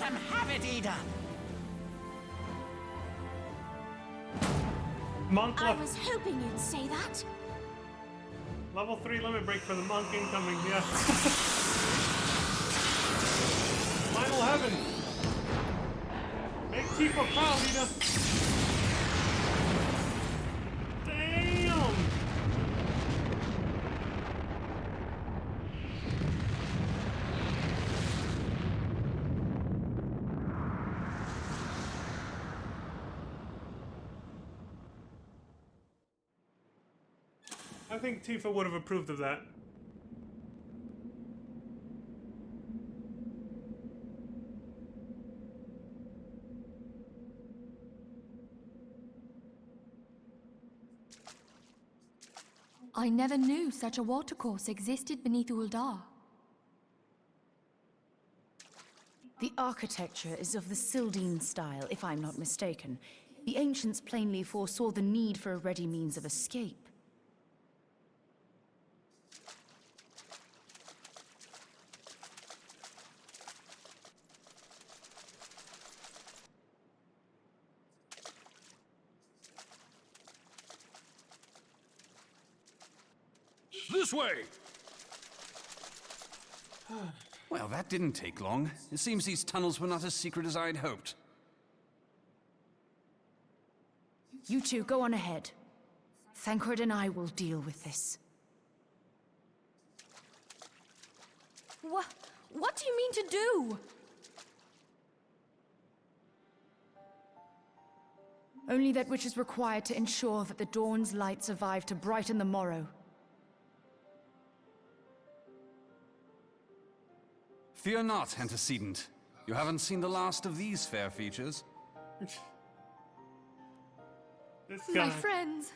Speaker 18: them have it, Ida!
Speaker 1: Monk
Speaker 19: I was hoping you'd say that.
Speaker 1: Level 3 limit break for the monk incoming, yeah. Final heaven! Make Tifa proud, Ida! Damn! I think Tifa would have approved of that.
Speaker 3: I never knew such a watercourse existed beneath Uldar.
Speaker 17: The architecture is of the Sildine style, if I'm not mistaken. The ancients plainly foresaw the need for a ready means of escape.
Speaker 14: This way!
Speaker 13: Well, that didn't take long. It seems these tunnels were not as secret as I'd hoped.
Speaker 17: You two, go on ahead. Thancred and I will deal with this.
Speaker 3: What do you mean to do?
Speaker 17: Only that which is required to ensure that the dawn's light survive to brighten the morrow.
Speaker 13: Fear not, antecedent. You haven't seen the last of these fair features.
Speaker 1: This
Speaker 3: My friends.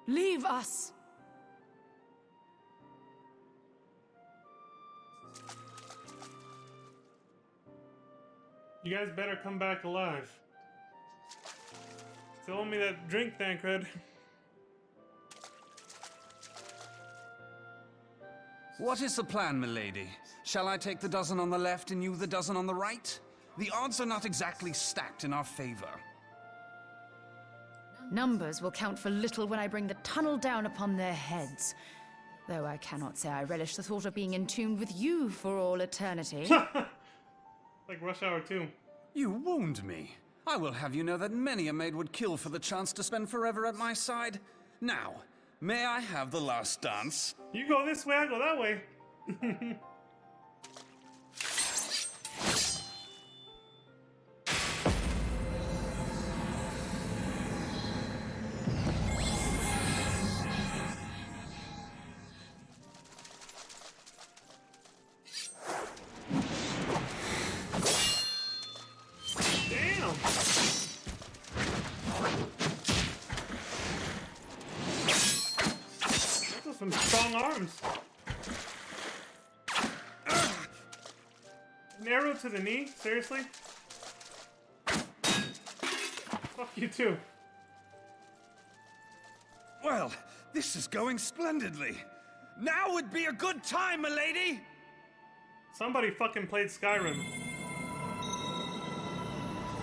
Speaker 17: Leave us!
Speaker 1: You guys better come back alive. Still owe me that drink, Thancred.
Speaker 13: What is the plan, milady? Shall I take the dozen on the left and you the dozen on the right? The odds are not exactly stacked in our favor.
Speaker 17: Numbers will count for little when I bring the tunnel down upon their heads. Though I cannot say I relish the thought of being entombed with you for all eternity.
Speaker 1: Like Rush Hour 2.
Speaker 13: You wound me. I will have you know that many a maid would kill for the chance to spend forever at my side. Now, may I have the last dance?
Speaker 1: You go this way, I go that way. Some strong arms. An arrow to the knee? Seriously? Fuck you too.
Speaker 13: Well, this is going splendidly. Now would be a good time, milady!
Speaker 1: Somebody fucking played Skyrim.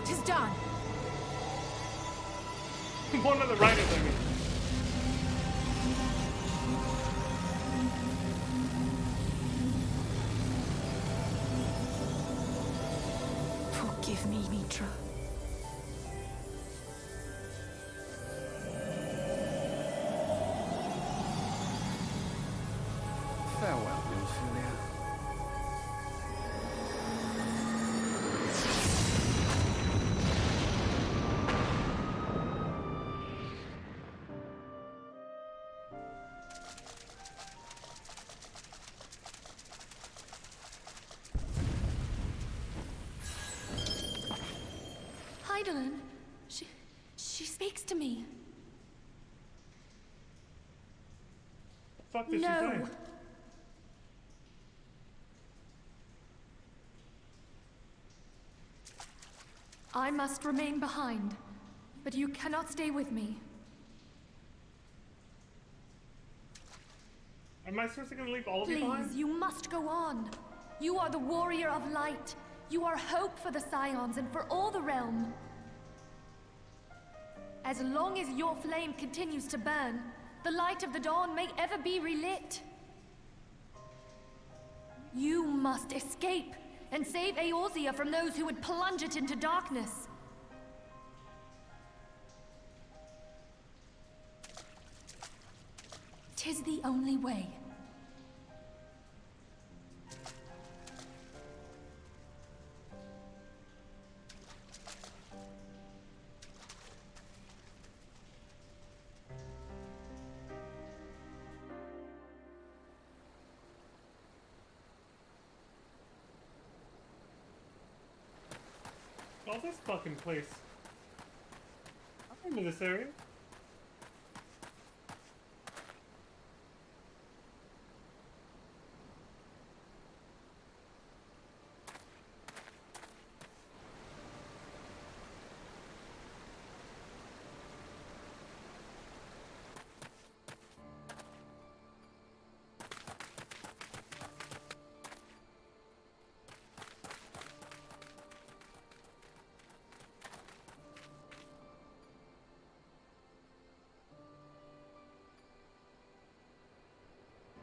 Speaker 17: 'Tis done.
Speaker 1: One of the writers, I mean.
Speaker 17: Forgive me, Mitra.
Speaker 13: Farewell, Minfilia.
Speaker 3: Hydaelyn, she speaks to me.
Speaker 1: Fuck did she say?
Speaker 3: I must remain behind, but you cannot stay with me.
Speaker 1: Am I seriously gonna leave all of you behind?
Speaker 3: Please, you must go on. You are the warrior of light. You are hope for the Scions and for all the realm. As long as your flame continues to burn, the light of the dawn may ever be relit. You must escape and save Eorzea from those who would plunge it into darkness. Tis the only way.
Speaker 1: Oh, this fucking place. I'm into this area.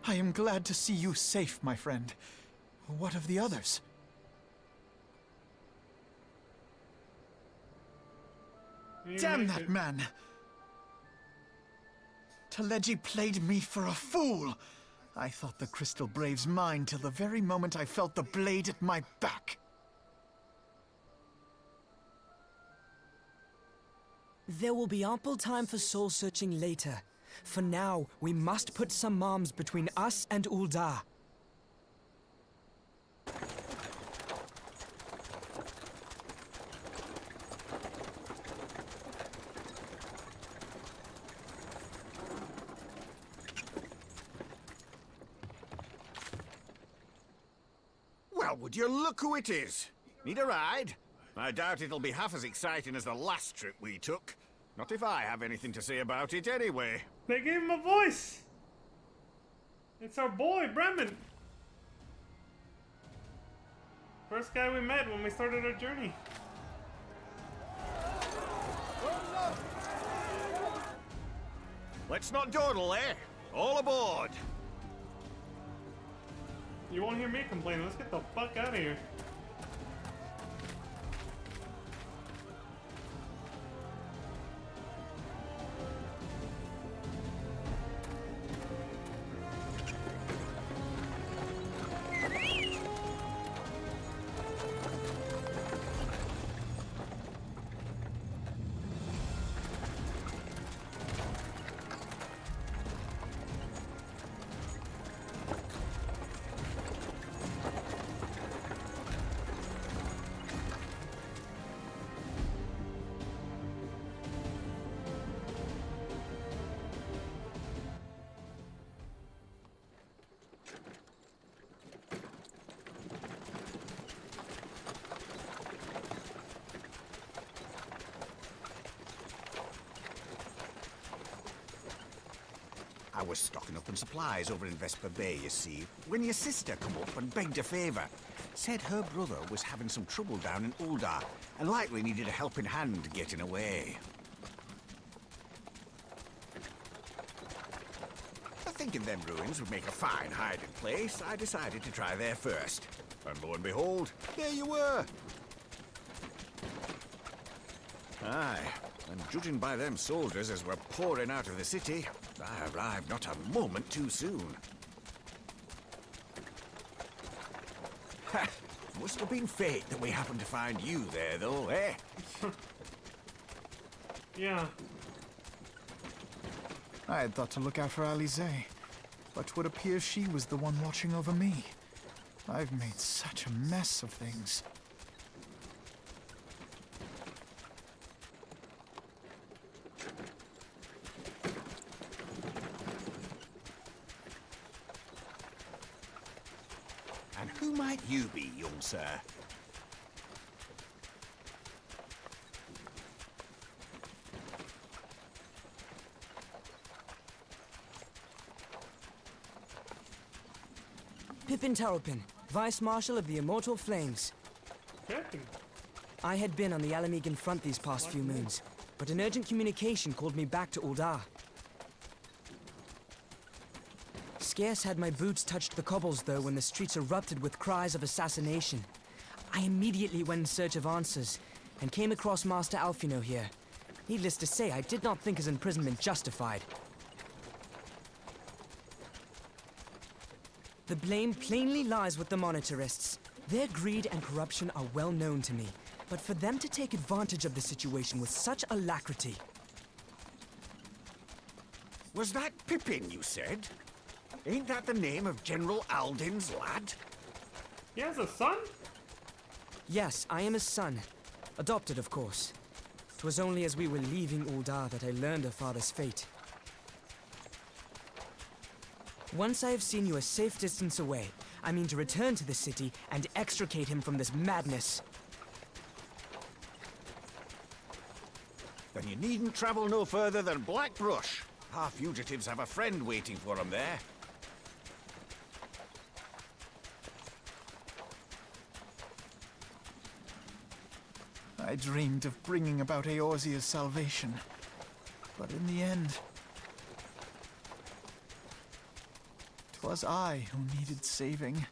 Speaker 4: I am glad to see you safe, my friend. What of the others? Damn that man! Teleji played me for a fool! I thought the Crystal Brave's mine till the very moment I felt the blade at my back.
Speaker 20: There will be ample time for soul-searching later. For now, we must put some arms between us and Ul'dah.
Speaker 7: Well, would you look who it is? Need a ride? I doubt it'll be half as exciting as the last trip we took. Not if I have anything to say about it anyway.
Speaker 1: They gave him a voice! It's our boy, Bremen! First guy we met when we started our journey.
Speaker 7: Let's not dawdle, eh? All aboard!
Speaker 1: You won't hear me complaining. Let's get the fuck out of here.
Speaker 7: I was stocking up on supplies over in Vesper Bay, you see, when your sister come up and begged a favour. Said her brother was having some trouble down in Ul'dah, and likely needed a helping hand getting away. Thinking them ruins would make a fine hiding place, I decided to try there first. And lo and behold, there you were! Aye, and judging by them soldiers as were pouring out of the city, I arrived not a moment too soon. Ha! Must have been fate that we happened to find you there, though, eh?
Speaker 1: Yeah.
Speaker 4: I had thought to look out for Alize, but would appear she was the one watching over me. I've made such a mess of things.
Speaker 7: And who might you be, young sir?
Speaker 20: Pippin Taropin, Vice Marshal of the Immortal Flames.
Speaker 1: Captain.
Speaker 20: I had been on the Alamegan front these past few moons, but an urgent communication called me back to Ul'dah. Scarce had my boots touched the cobbles, though, when the streets erupted with cries of assassination. I immediately went in search of answers, and came across Master Alphino here. Needless to say, I did not think his imprisonment justified. The blame plainly lies with the Monitorists. Their greed and corruption are well known to me, but for them to take advantage of the situation with such alacrity...
Speaker 21: Was that Pippin, you said? Ain't that the name of General Alden's lad?
Speaker 1: He has a son?
Speaker 20: Yes, I am his son. Adopted, of course. 'Twas only as we were leaving Ul'dah that I learned of father's fate. Once I have seen you a safe distance away, I mean to return to the city and extricate him from this madness.
Speaker 21: Then you needn't travel no further than Blackbrush. Our fugitives have a friend waiting for them there.
Speaker 4: I dreamed of bringing about Eorzea's salvation, but in the end, 'twas I who needed saving.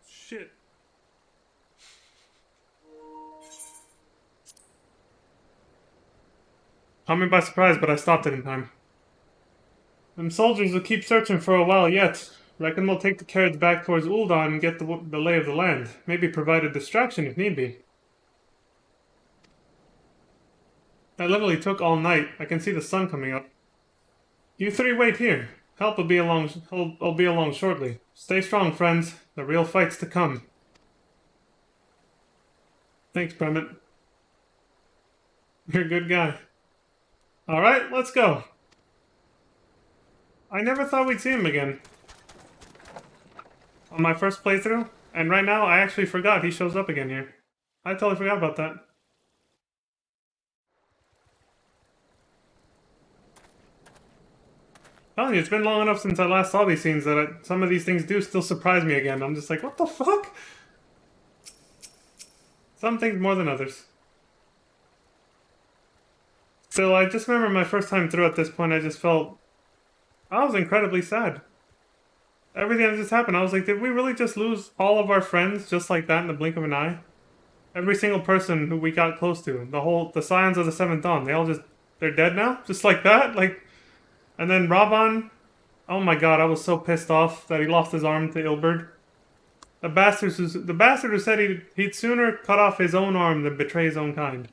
Speaker 1: Shit. Caught me by surprise, but I stopped it in time. Them soldiers will keep searching for a while yet. Reckon we'll take the carriage back towards Ul'dah and get the lay of the land. Maybe provide a distraction if need be. That literally took all night. I can see the sun coming up. You three wait here. Help will be along shortly. Stay strong, friends. The real fight's to come. Thanks, Premet. You're a good guy. Alright, let's go. I never thought we'd see him again. On my first playthrough, and right now I actually forgot he shows up again here. I totally forgot about that. Telling you, it's been long enough since I last saw these scenes that some of these things do still surprise me again. I'm just like, what the fuck? Some things more than others. Still, I just remember my first time through at this point, I just felt... I was incredibly sad. Everything that just happened, I was like, did we really just lose all of our friends just like that in the blink of an eye? Every single person who we got close to, the Scions of the Seventh Dawn, they're dead now? Just like that? Like... And then Raban, oh my god, I was so pissed off that he lost his arm to Ilberd. The bastard who said he'd sooner cut off his own arm than betray his own kind.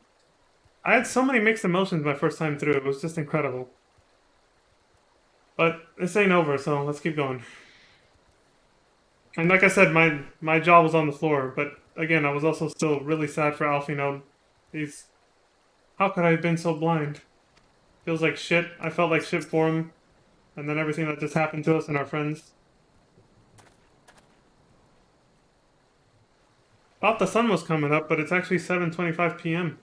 Speaker 1: I had so many mixed emotions my first time through, it was just incredible. But this ain't over, so let's keep going. And like I said, my jaw was on the floor, but again, I was also still really sad for Alphino. How could I have been so blind? Feels like shit. I felt like shit for him. And then everything that just happened to us and our friends. Thought the sun was coming up, but it's actually 7:25 p.m.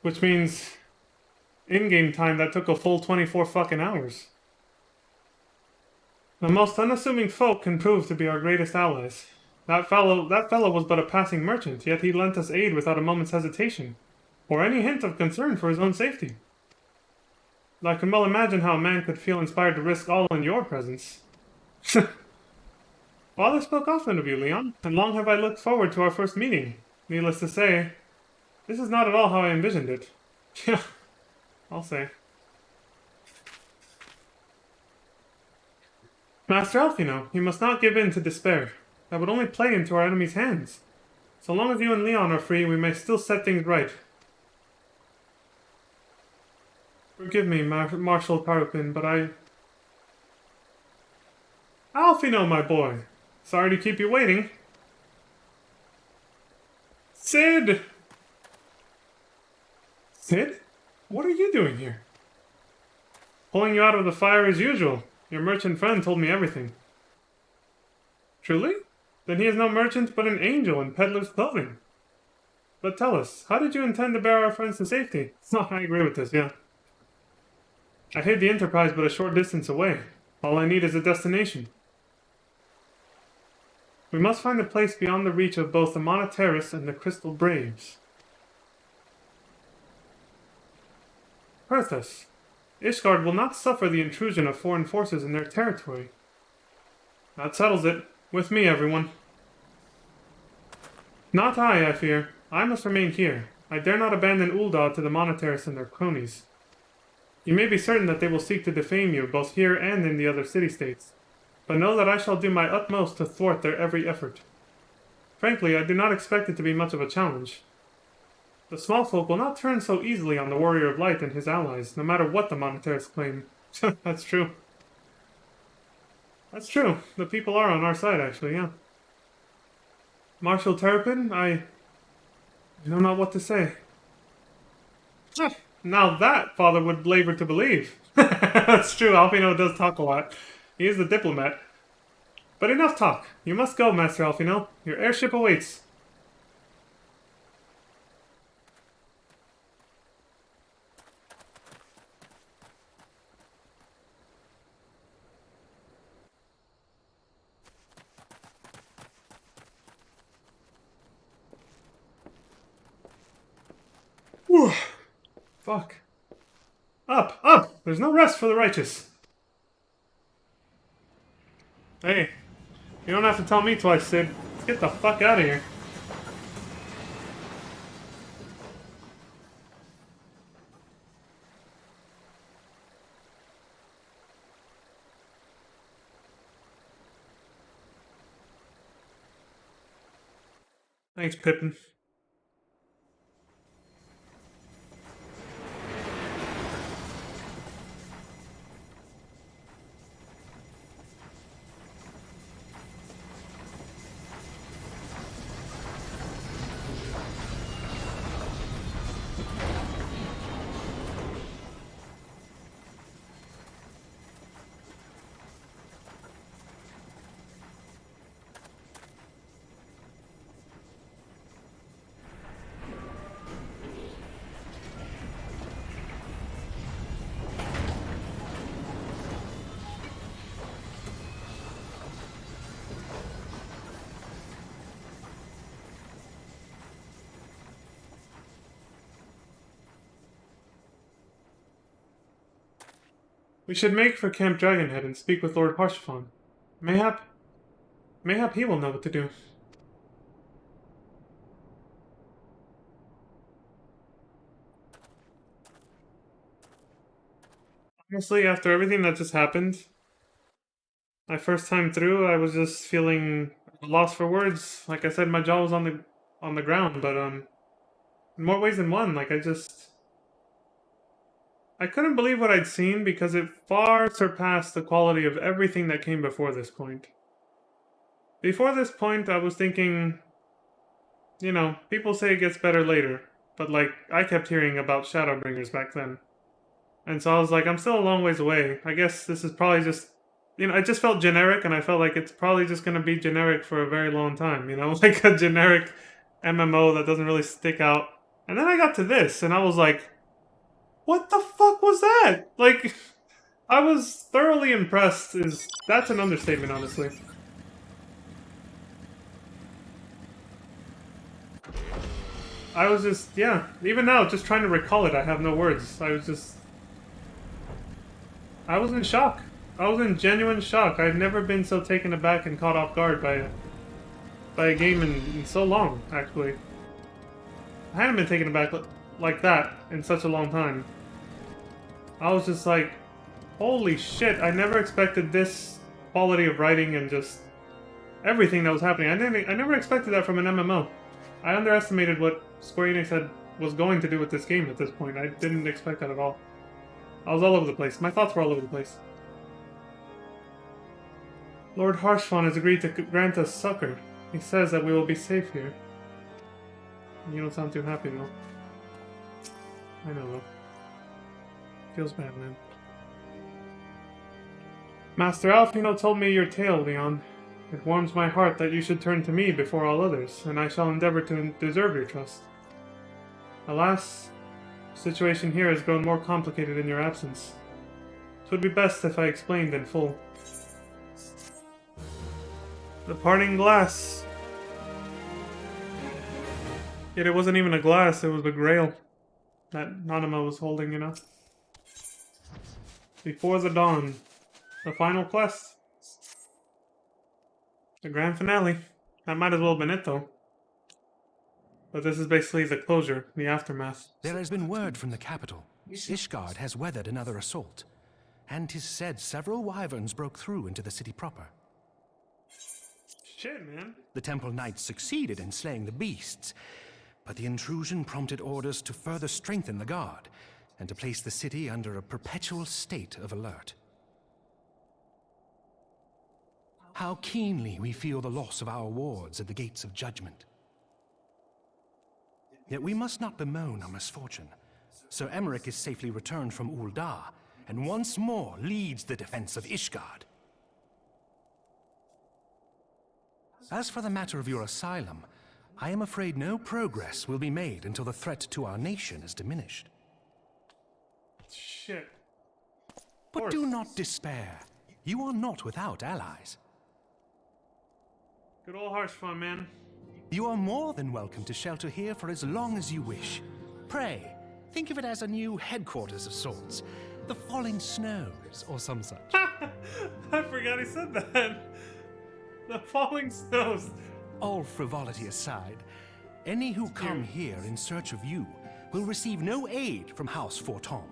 Speaker 1: Which means, in-game time, that took a full 24 fucking hours. The most unassuming folk can prove to be our greatest allies. That fellow was but a passing merchant, yet he lent us aid without a moment's hesitation. Or any hint of concern for his own safety. I can well imagine how a man could feel inspired to risk all in your presence. Father spoke often of you, Leon, and long have I looked forward to our first meeting. Needless to say, this is not at all how I envisioned it. Yeah, I'll say. Master Alphino, you must not give in to despair. That would only play into our enemy's hands. So long as you and Leon are free, we may still set things right. Forgive me, Marshal Taropin, but Alphino, my boy. Sorry to keep you waiting. Cid! Cid? What are you doing here? Pulling you out of the fire as usual. Your merchant friend told me everything. Truly? Then he is no merchant, but an angel in peddler's clothing. But tell us, how did you intend to bear our friends to safety? Oh, I agree with this, yeah. I hid the Enterprise but a short distance away. All I need is a destination. We must find a place beyond the reach of both the Monoterrus and the Crystal Braves. Perthus, Ishgard will not suffer the intrusion of foreign forces in their territory. That settles it. With me, everyone. Not I fear. I must remain here. I dare not abandon Ul'dah to the Monoterrus and their cronies. You may be certain that they will seek to defame you, both here and in the other city-states. But know that I shall do my utmost to thwart their every effort. Frankly, I do not expect it to be much of a challenge. The small folk will not turn so easily on the Warrior of Light and his allies, no matter what the Monoterrus claim. That's true. That's true. The people are on our side, actually, yeah. Marshal Terrapin, I don't know what to say. Now that Father would labor to believe. That's true, Alphino does talk a lot. He is the diplomat. But enough talk. You must go, Master Alphino. Your airship awaits. Whew. Fuck. Up! Up! There's no rest for the righteous. Hey, you don't have to tell me twice, Sid. Let's get the fuck out of here. Thanks, Pippin. We should make for Camp Dragonhead and speak with Lord Haurchefant. Mayhap he will know what to do. Honestly, after everything that just happened, my first time through, I was just feeling lost for words. Like I said, my jaw was on the ground, but in more ways than one, like I couldn't believe what I'd seen because it far surpassed the quality of everything that came before this point. Before this point, I was thinking, you know, people say it gets better later, but like, I kept hearing about Shadowbringers back then. And so I was like, I'm still a long ways away. I guess this is probably just, you know, it just felt generic, and I felt like it's probably just going to be generic for a very long time, you know, like a generic MMO that doesn't really stick out. And then I got to this, and I was like, what the fuck was that? Like, I was thoroughly impressed. That's an understatement, honestly. I was just, yeah, even now, just trying to recall it, I have no words. I was in shock. I was in genuine shock. I've never been so taken aback and caught off guard by a game in so long, actually. I hadn't been taken aback like that in such a long time. I was just like, holy shit, I never expected this quality of writing and just everything that was happening. I never expected that from an MMO. I underestimated what Square Enix was going to do with this game at this point. I didn't expect that at all. I was all over the place. My thoughts were all over the place. Lord Haurchefant has agreed to grant us succor. He says that we will be safe here. You don't sound too happy, though. I know, though. Feels bad, man. Master Alfino told me your tale, Leon. It warms my heart that you should turn to me before all others, and I shall endeavor to deserve your trust. Alas, the situation here has grown more complicated in your absence. It would be best if I explained in full. The parting glass. Yet it wasn't even a glass, it was the grail that Nanamo was holding, you know? Before the dawn. The final quest. The grand finale. That might as well have been it, though. But this is basically the closure, the aftermath.
Speaker 10: There has been word from the capital. Ishgard has weathered another assault. And 'tis said several wyverns broke through into the city proper.
Speaker 1: Shit, man.
Speaker 10: The Temple Knights succeeded in slaying the beasts, but the intrusion prompted orders to further strengthen the guard, and to place the city under a perpetual state of alert. How keenly we feel the loss of our wards at the gates of judgment. Yet we must not bemoan our misfortune. Sir Emmerich is safely returned from Ul'dah, and once more leads the defense of Ishgard. As for the matter of your asylum, I am afraid no progress will be made until the threat to our nation is diminished.
Speaker 1: Shit.
Speaker 10: But do not despair. You are not without allies.
Speaker 1: Good old Harshfun, man.
Speaker 10: You are more than welcome to shelter here for as long as you wish. Pray, think of it as a new headquarters of sorts. The falling snows, or some such.
Speaker 1: I forgot he said that. The falling snows.
Speaker 10: All frivolity aside, any who come here in search of you will receive no aid from House Fortom.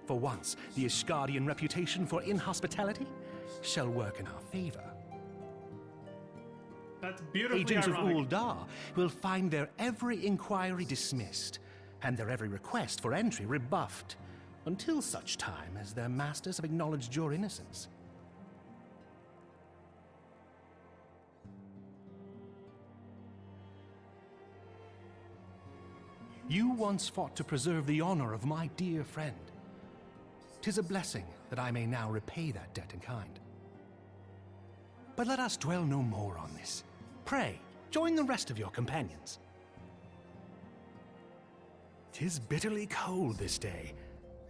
Speaker 10: For once, the Ishgardian reputation for inhospitality shall work in our favor.
Speaker 1: That's beautifully
Speaker 10: Agents
Speaker 1: ironic.
Speaker 10: of Ul'dah will find their every inquiry dismissed, and their every request for entry rebuffed, until such time as their masters have acknowledged your innocence. You once fought to preserve the honor of my dear friend. 'Tis a blessing that I may now repay that debt in kind. But let us dwell no more on this. Pray, join the rest of your companions. 'Tis bitterly cold this day.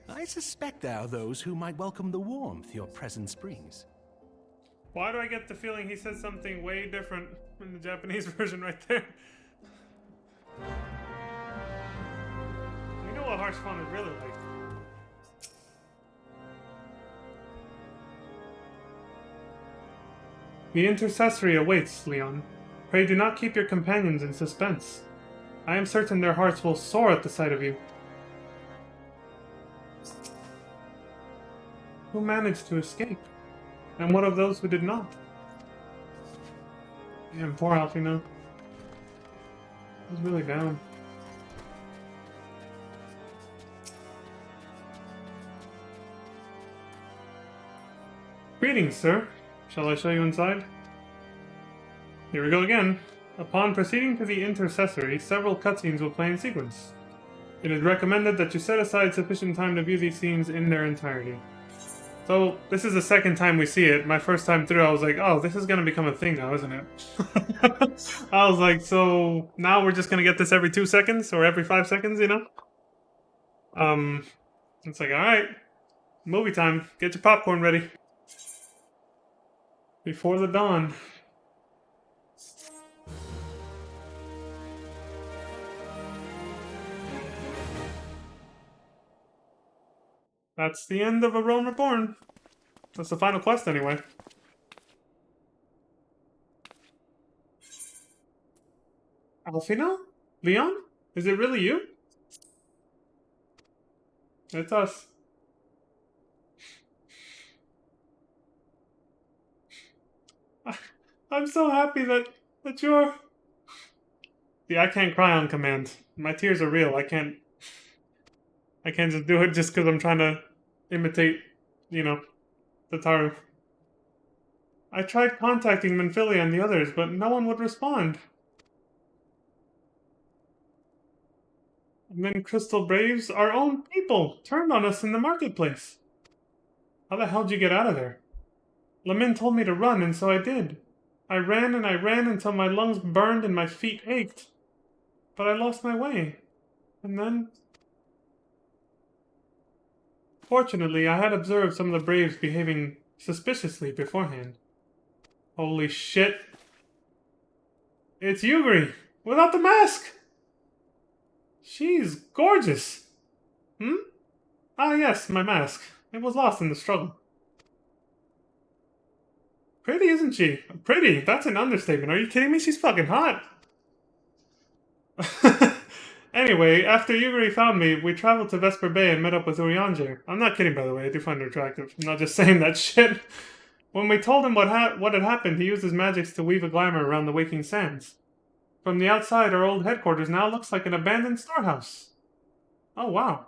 Speaker 10: I suspect there are those who might welcome the warmth your presence brings.
Speaker 1: Why do I get the feeling he said something way different in the Japanese version right there? You know what Harshfun is really like. The intercessory awaits, Leon. Pray do not keep your companions in suspense. I am certain their hearts will soar at the sight of you. Who managed to escape? And what of those who did not? Damn, poor Alfino. He's really down. Greetings, sir. Shall I show you inside? Here we go again. Upon proceeding to the intercessory, several cutscenes will play in sequence. It is recommended that you set aside sufficient time to view these scenes in their entirety. So, this is the second time we see it. My first time through, I was like, oh, this is going to become a thing now, isn't it? I was like, so now we're just going to get this every 2 seconds or every 5 seconds, you know? It's like, alright, movie time. Get your popcorn ready. Before the dawn. That's the end of A Realm Reborn. That's the final quest, anyway. Alfino? Leon? Is it really you? It's us. I'm so happy that you're... See, I can't cry on command. My tears are real. I can't just do it just because I'm trying to imitate, you know, Tataru. I tried contacting Minfilia and the others, but no one would respond. And then Crystal Braves, our own people, turned on us in the marketplace. How the hell did you get out of there? Lamin told me to run, and so I did. I ran and I ran until my lungs burned and my feet ached. But I lost my way. And then... Fortunately, I had observed some of the Braves behaving suspiciously beforehand. Holy shit. It's Yugri! Without the mask! She's gorgeous. Ah yes, my mask. It was lost in the struggle. Pretty, isn't she? Pretty? That's an understatement. Are you kidding me? She's fucking hot. Anyway, after Yuguri found me, we traveled to Vesper Bay and met up with Urianger. I'm not kidding, by the way. I do find her attractive. I'm not just saying that shit. When we told him what had happened, he used his magics to weave a glamour around the Waking Sands. From the outside, our old headquarters now looks like an abandoned storehouse. Oh, wow.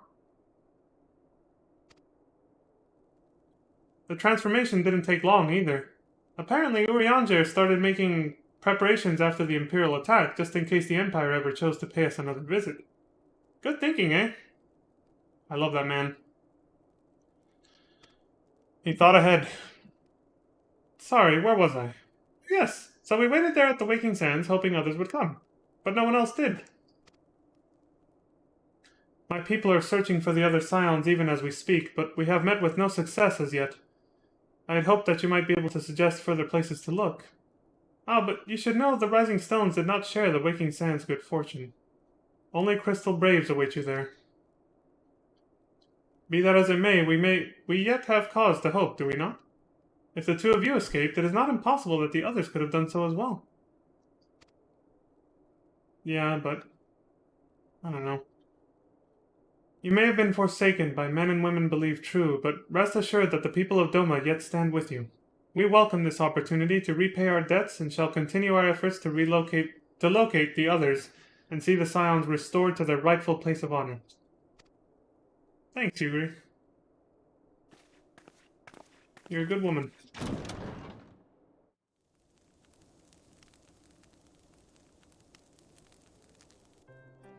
Speaker 1: The transformation didn't take long, either. Apparently, Urianger started making preparations after the Imperial attack, just in case the Empire ever chose to pay us another visit. Good thinking, eh? I love that man. He thought ahead. Sorry, where was I? Yes, so we waited there at the Waking Sands, hoping others would come. But no one else did. My people are searching for the other Scions even as we speak, but we have met with no success as yet. I had hoped that you might be able to suggest further places to look. Ah, but you should know the Rising Stones did not share the Waking Sands' good fortune. Only Crystal Braves await you there. Be that as it may, we yet have cause to hope, do we not? If the two of you escaped, it is not impossible that the others could have done so as well. Yeah, but... I don't know. You may have been forsaken by men and women believed true, but rest assured that the people of Doma yet stand with you. We welcome this opportunity to repay our debts and shall continue our efforts to locate the others and see the Scions restored to their rightful place of honor. Thanks, Yugri. You're a good woman.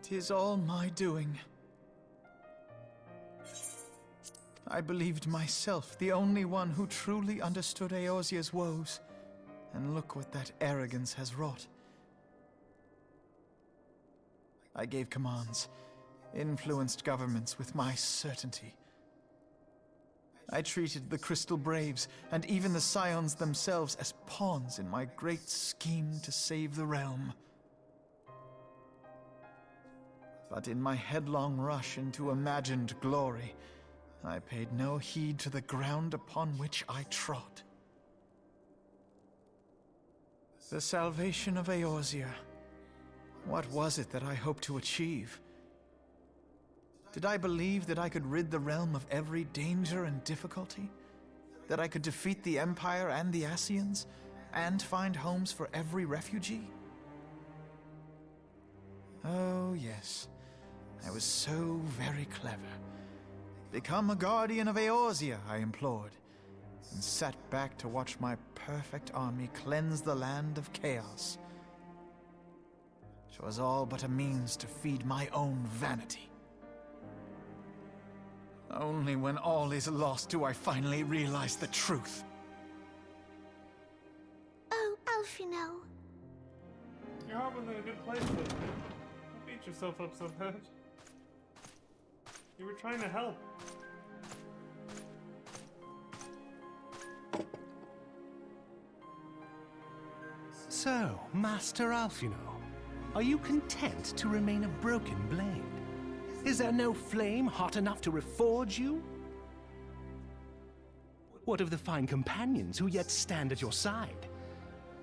Speaker 4: 'Tis all my doing. I believed myself the only one who truly understood Eorzea's woes, and look what that arrogance has wrought. I gave commands, influenced governments with my certainty. I treated the Crystal Braves, and even the Scions themselves, as pawns in my great scheme to save the realm. But in my headlong rush into imagined glory, I paid no heed to the ground upon which I trod. The salvation of Eorzea. What was it that I hoped to achieve? Did I believe that I could rid the realm of every danger and difficulty? That I could defeat the Empire and the Ascians, and find homes for every refugee? Oh, yes. I was so very clever. Become a guardian of Eorzea, I implored, and sat back to watch my perfect army cleanse the land of chaos. 'Twas all but a means to feed my own vanity. Only when all is lost do I finally realize the truth.
Speaker 19: Oh, Alphinaud.
Speaker 1: You're harboring in a good place, though, man. Don't beat yourself up so bad. You were trying to help.
Speaker 10: So, Master Alphinaud, are you content to remain a broken blade? Is there no flame hot enough to reforge you? What of the fine companions who yet stand at your side?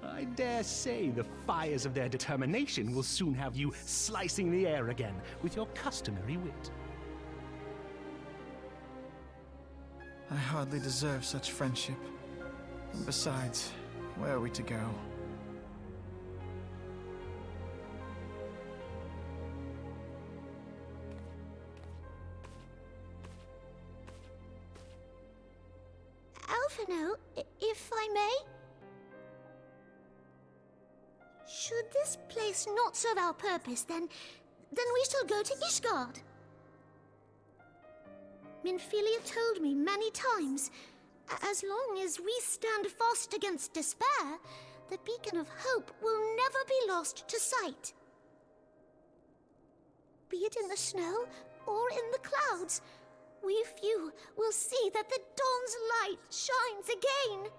Speaker 10: I dare say the fires of their determination will soon have you slicing the air again with your customary wit.
Speaker 4: I hardly deserve such friendship. And besides, where are we to go?
Speaker 19: Alphinaud, if I may? Should this place not serve our purpose, then
Speaker 12: Then we shall go to Ishgard. Minfilia told me many times, as long as we stand fast against despair, the beacon of hope will never be lost to sight. Be it in the snow or in the clouds, we few will see that the dawn's light shines again.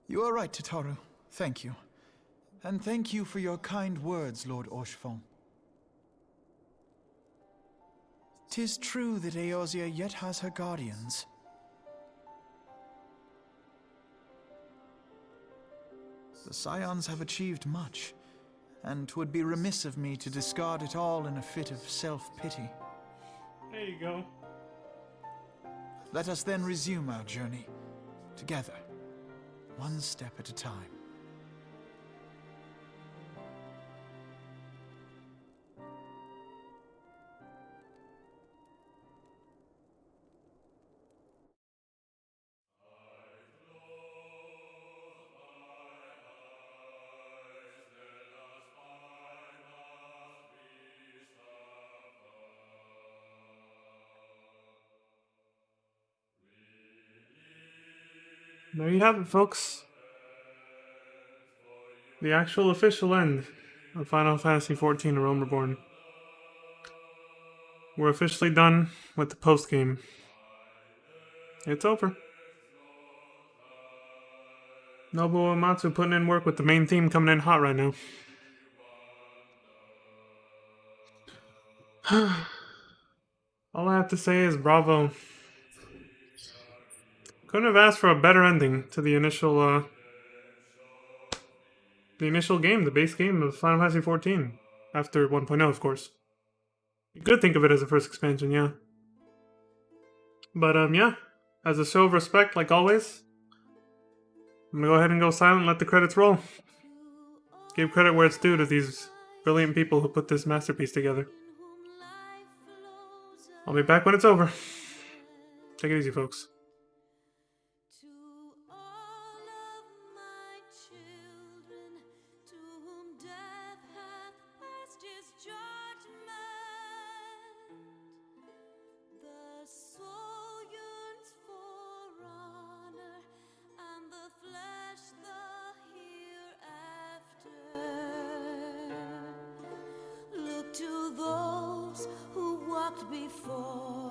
Speaker 4: You are right, Tataru. Thank you. And thank you for your kind words, Lord Orchefon. 'Tis true that Eorzea yet has her guardians. The Scions have achieved much, and 'twould be remiss of me to discard it all in a fit of self-pity.
Speaker 1: There you go.
Speaker 4: Let us then resume our journey, together, one step at a time.
Speaker 1: There you have it, folks. The actual official end of Final Fantasy XIV: A Realm Reborn. We're officially done with the post-game. It's over. Nobuo Uematsu putting in work with the main theme coming in hot right now. All I have to say is bravo. Couldn't have asked for a better ending to the initial game, the base game of Final Fantasy XIV. After 1.0, of course. You could think of it as a first expansion, yeah. But, yeah. As a show of respect, like always, I'm gonna go ahead and go silent and let the credits roll. Give credit where it's due to these brilliant people who put this masterpiece together. I'll be back when it's over. Take it easy, folks.
Speaker 22: To those who walked before,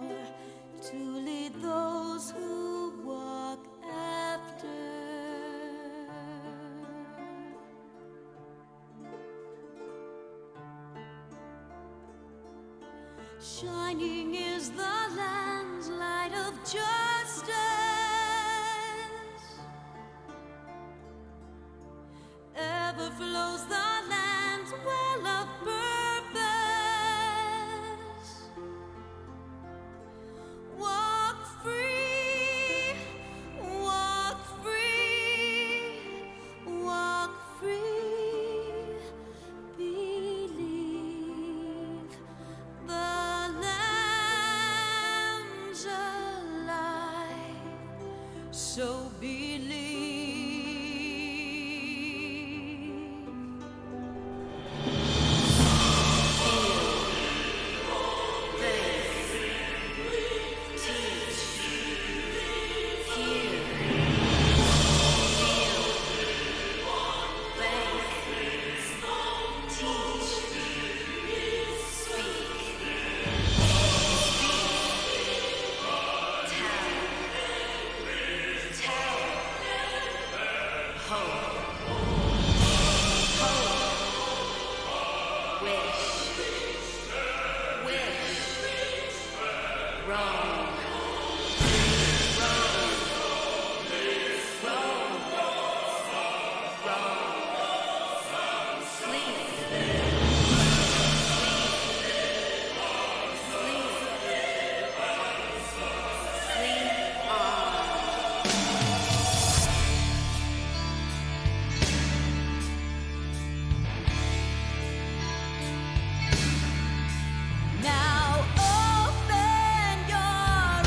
Speaker 22: to lead those who walk after. Shining is the land's light of justice. Ever flows the land's well of purpose. Walk free, walk free, walk free. Believe the lamb's alive, so believe. Now open your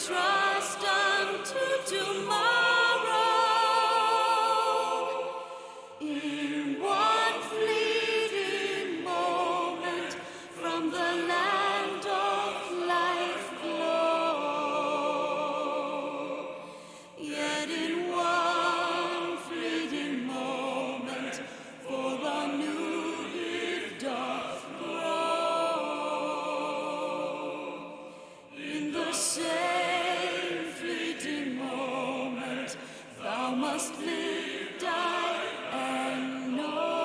Speaker 22: trust unto tomorrow. In one fleeting moment from the land of life glow. Yet in one fleeting moment for a new it doth grow. In the same fleeting moment thou must live, die, and know.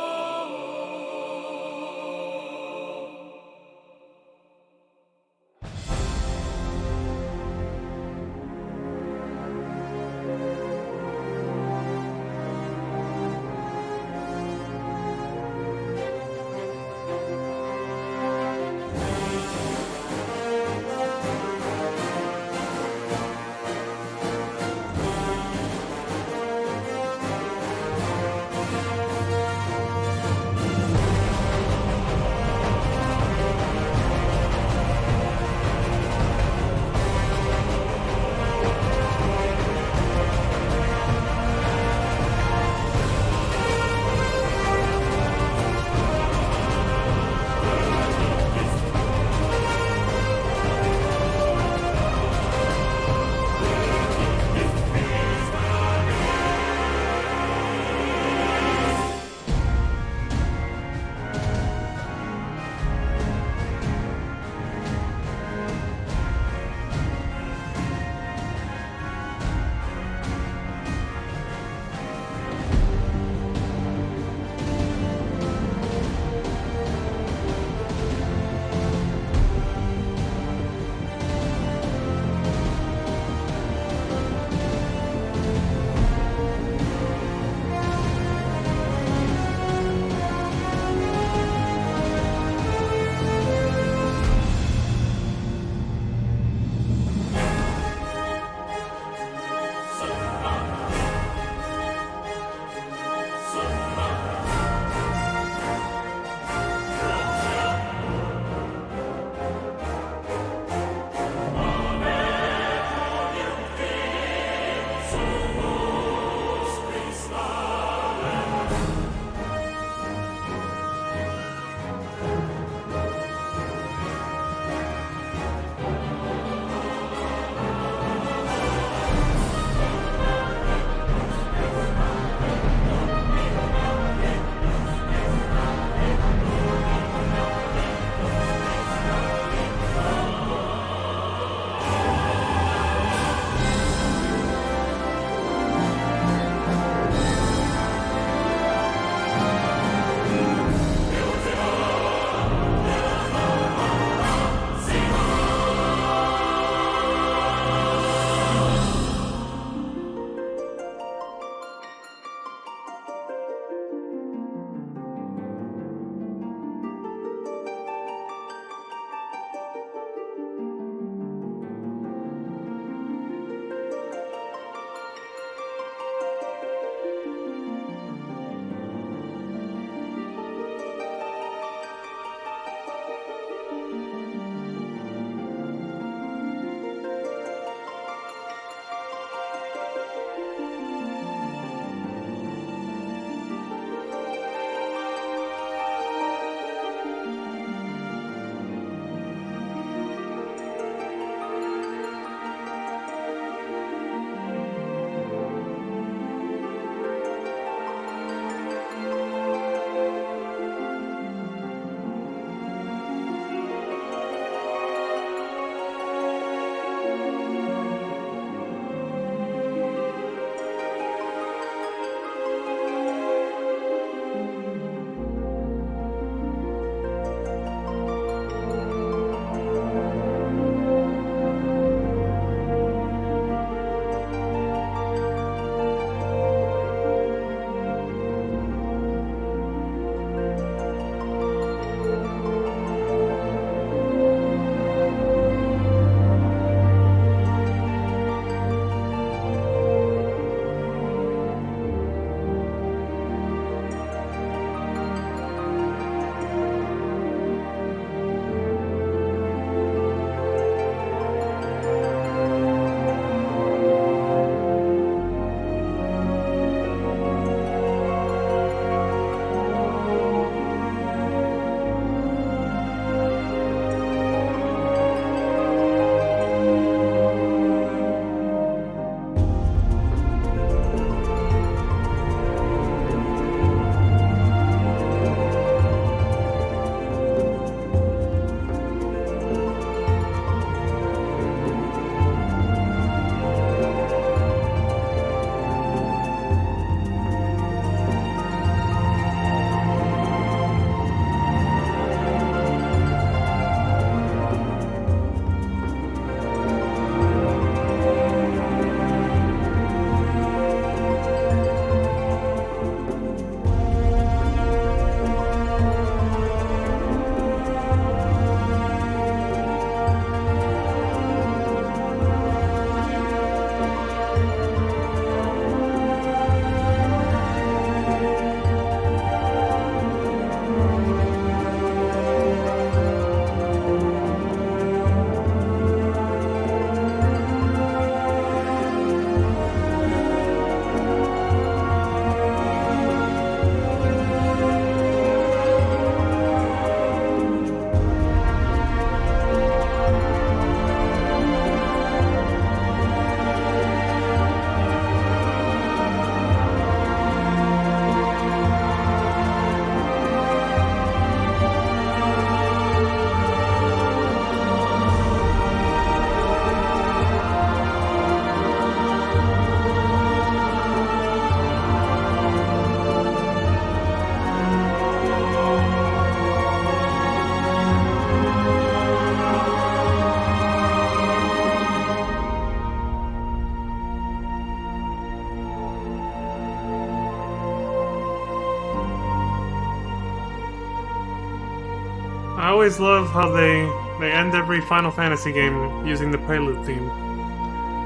Speaker 1: always love how they end every Final Fantasy game using the Prelude theme.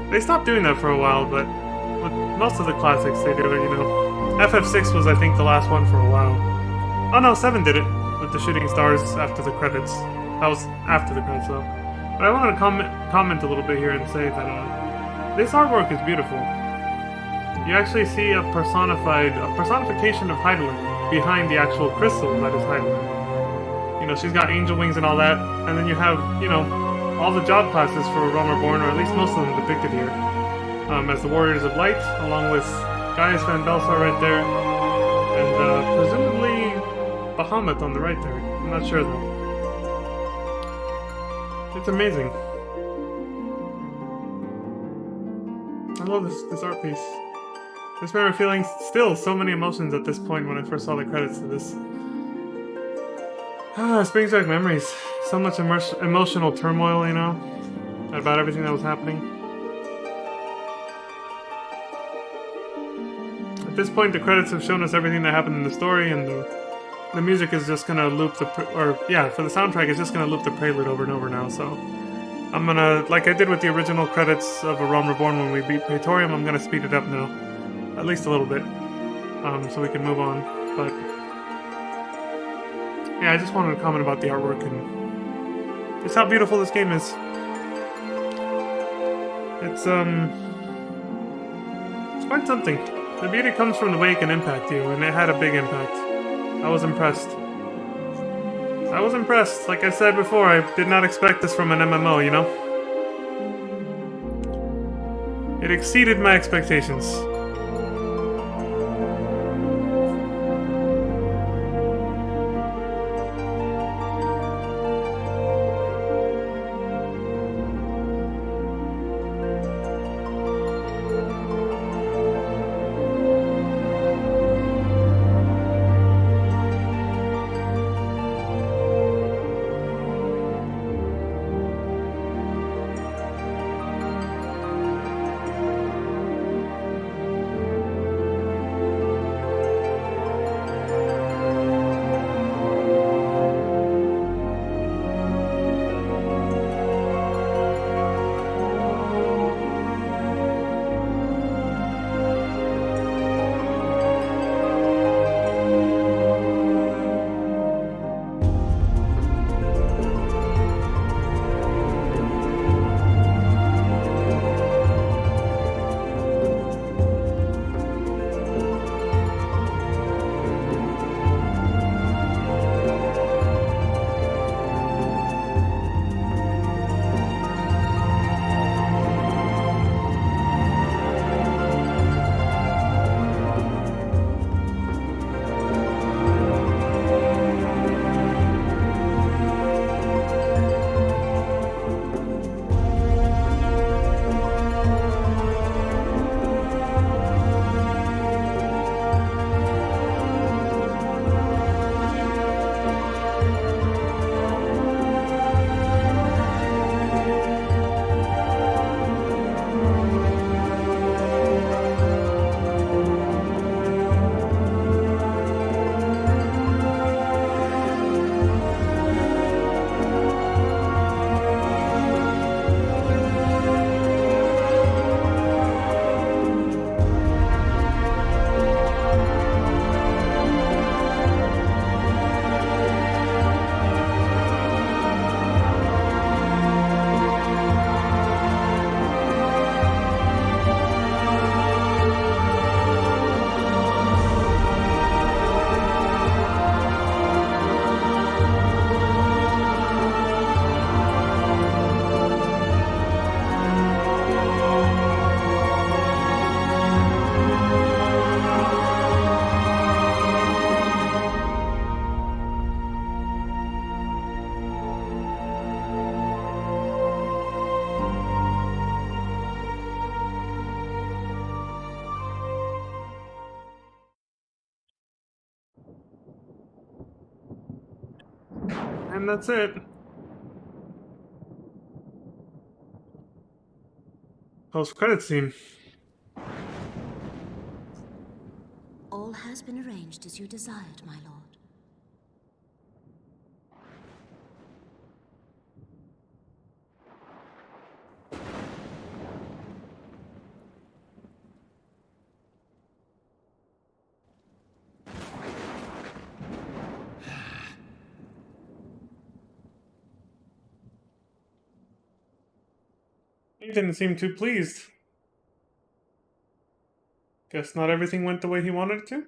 Speaker 1: They stopped doing that for a while, but with most of the classics they do it, you know. FF6 was, I think, the last one for a while. Oh no, 7 did it, with the shooting stars after the credits. That was after the credits, though. But I wanted to comment a little bit here and say that this artwork is beautiful. You actually see a personification of Hydaelyn behind the actual crystal that is Hydaelyn. You know, she's got angel wings and all that, and then you have, you know, all the job classes for Realm Reborn, or at least most of them depicted here, as the Warriors of Light, along with Gaius Van Belsar right there, and presumably Bahamut on the right there. I'm not sure though. It's amazing. I love this art piece. I just remember feeling still so many emotions at this point when I first saw the credits to this. It brings back memories. So much emotional turmoil, you know, about everything that was happening. At this point, the credits have shown us everything that happened in the story, and the music is just gonna loop for the soundtrack, it's just gonna loop the prelude over and over now, so I'm gonna, like I did with the original credits of A Realm Reborn when we beat Praetorium, I'm gonna speed it up now. At least a little bit. So we can move on, but yeah, I just wanted to comment about the artwork and just how beautiful this game is. It's quite something. The beauty comes from the way it can impact you, and it had a big impact. I was impressed. Like I said before, I did not expect this from an MMO, you know? It exceeded my expectations. And that's it. Post-credits scene.
Speaker 19: All has been arranged as you desired, my lord.
Speaker 1: He didn't seem too pleased. Guess not everything went the way he wanted it to?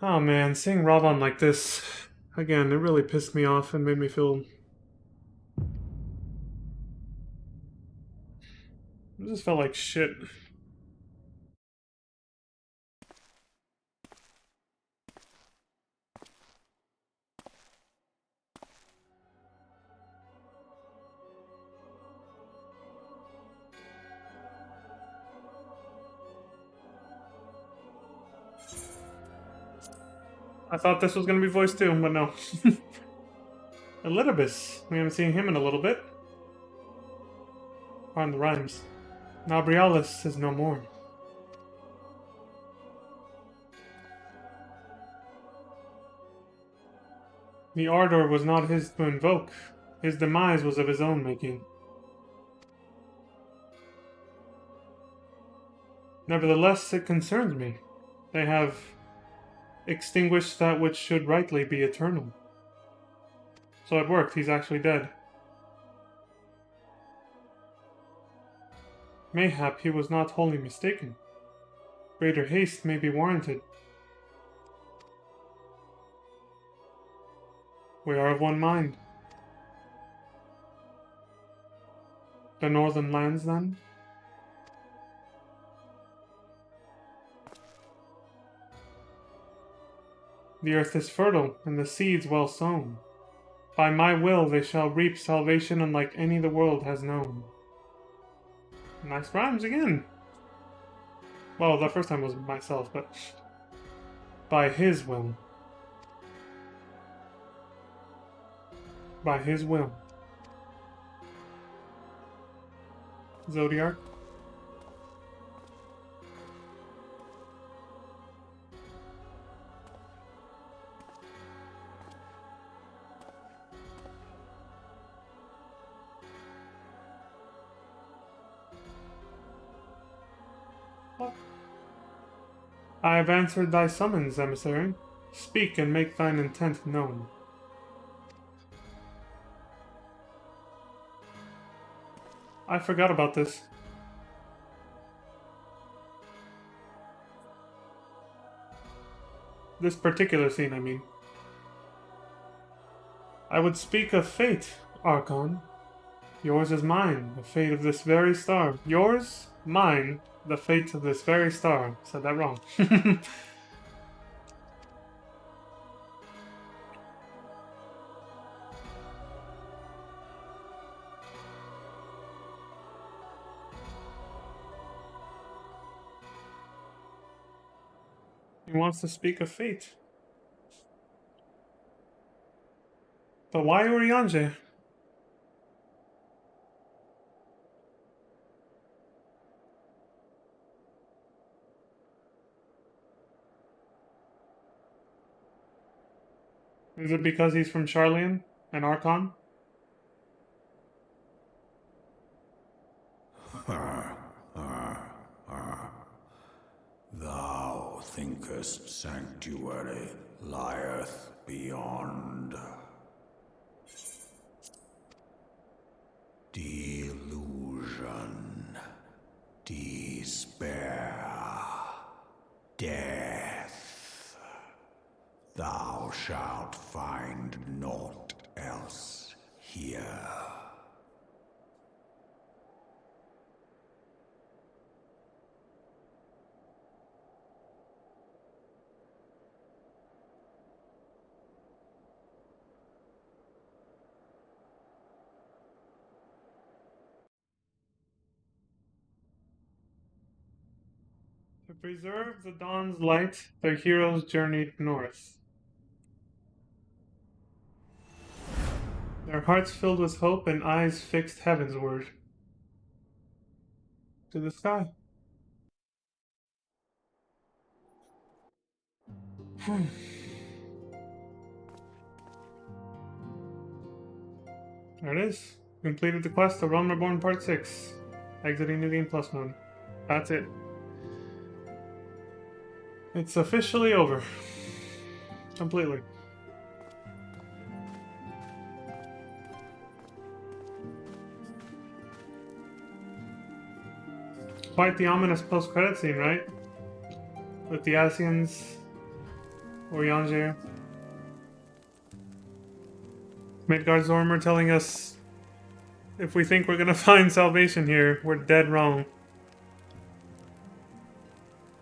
Speaker 1: Oh man, seeing Ravan like this, again, it really pissed me off and made me feel... It just felt like shit. I thought this was going to be voiced too, but no. Elidibus. We haven't seen him in a little bit. On the rhymes. Nabrialis is no more. The ardor was not his to invoke. His demise was of his own making. Nevertheless, it concerns me. They have extinguished that which should rightly be eternal. So it worked, he's actually dead. Mayhap he was not wholly mistaken. Greater haste may be warranted. We are of one mind. The northern lands, then? The earth is fertile, and the seeds well sown. By my will they shall reap salvation unlike any the world has known. Nice rhymes again. Well, the first time was myself, but... By his will. By his will. Zodiark. I have answered thy summons, emissary. Speak and make thine intent known. I forgot about this. This particular scene, I mean. I would speak of fate, Archon. Yours is mine, the fate of this very star. Yours, mine, the fate of this very star. Said that wrong. He wants to speak of fate. But why Urianger? Is it because he's from Sharlayan and Archon?
Speaker 7: Thou thinkest sanctuary lieth beyond. Delusion, despair, death. Thou shalt find naught else here.
Speaker 1: To preserve the dawn's light, their heroes journeyed north. Their hearts filled with hope and eyes fixed heavensward. To the sky. There it is. Completed the quest of Realm Reborn Part 6. Exiting New Game Plus mode. That's it. It's officially over. Completely. Quite the ominous post-credit scene, right? With the Ascians, Urianger, Midgard Zormer telling us if we think we're gonna find salvation here, we're dead wrong.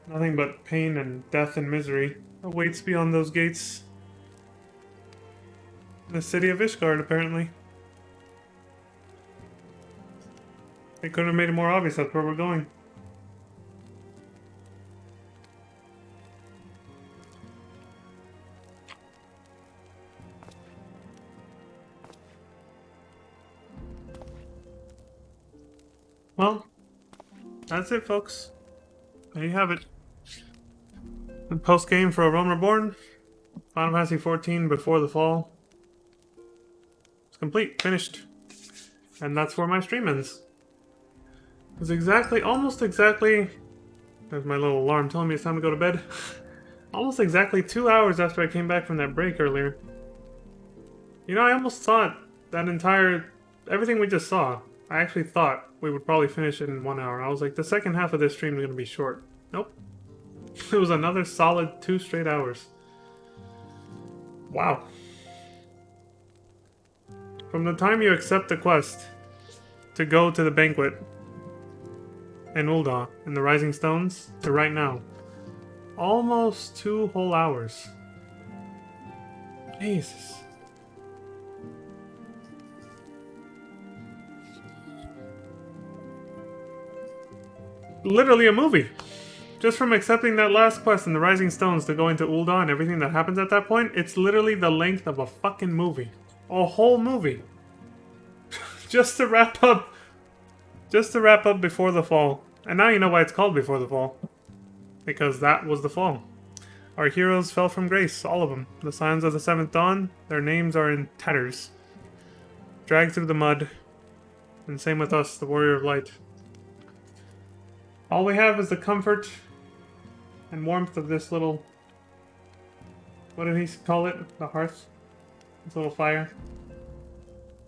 Speaker 1: Nothing but pain and death and misery awaits beyond those gates. The city of Ishgard, apparently. They couldn't have made it more obvious that's where we're going. Well, that's it, folks. There you have it. The post-game for A Realm Reborn, Final Fantasy XIV Before the Fall. It's complete, finished. And that's where my stream ends. It was exactly, almost exactly, there's my little alarm telling me it's time to go to bed. Almost exactly 2 hours after I came back from that break earlier. You know, I almost thought that entire, everything we just saw, I actually thought we would probably finish it in 1 hour. I was like, the second half of this stream is going to be short. Nope. It was another solid 2 straight hours. Wow. From the time you accept the quest to go to the banquet in Ul'dah in the Rising Stones to right now, almost 2 whole hours. Jesus. Literally a movie. Just from accepting that last quest in the Rising Stones to going to Ul'dah and everything that happens at that point, it's literally the length of a fucking movie. A whole movie. Just to wrap up Before the Fall. And now you know why it's called Before the Fall. Because that was the fall. Our heroes fell from grace, all of them. The Scions of the Seventh Dawn, their names are in tatters. Dragged through the mud. And same with us, the Warrior of Light. All we have is the comfort and warmth of this little... What did he call it? The hearth? This little fire.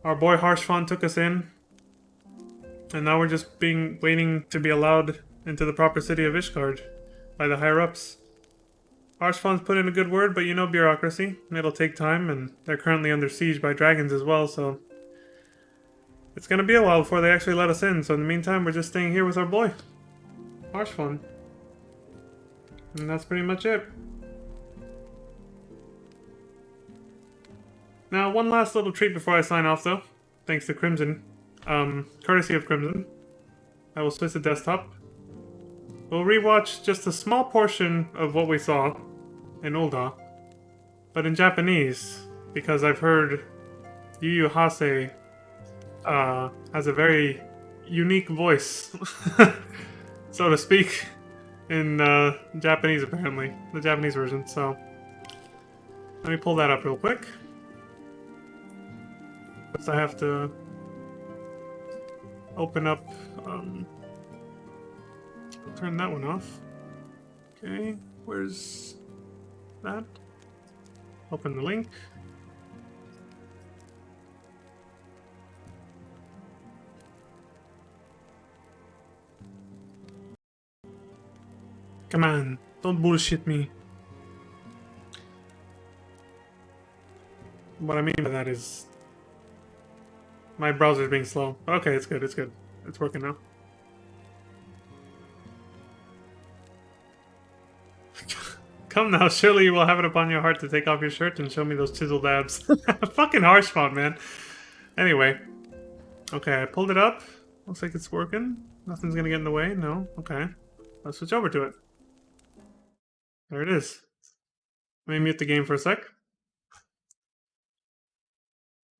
Speaker 1: Our boy Harshfon took us in. And now we're just waiting to be allowed into the proper city of Ishgard by the higher-ups. Harshfon's put in a good word, but you know bureaucracy. It'll take time, and they're currently under siege by dragons as well, so... It's gonna be a while before they actually let us in, so in the meantime, we're just staying here with our boy. Harshfon. And that's pretty much it. Now, one last little treat before I sign off, though. Thanks to Crimson. Courtesy of Crimson. I will switch the desktop. We'll rewatch just a small portion of what we saw in Ul'dah, but in Japanese, because I've heard Yu Yu Hase has a very unique voice, so to speak, in Japanese apparently, the Japanese version, so let me pull that up real quick. First I have to open up, turn that one off. Okay, where's that? Open the link. Come on, don't bullshit me. What I mean by that is my browser's being slow. Okay, it's good, it's good. It's working now. Come now, surely you will have it upon your heart to take off your shirt and show me those chiseled abs. Fucking Harshfon, man. Anyway. Okay, I pulled it up. Looks like it's working. Nothing's gonna get in the way. No? Okay. Let's switch over to it. There it is. Let me mute the game for a sec.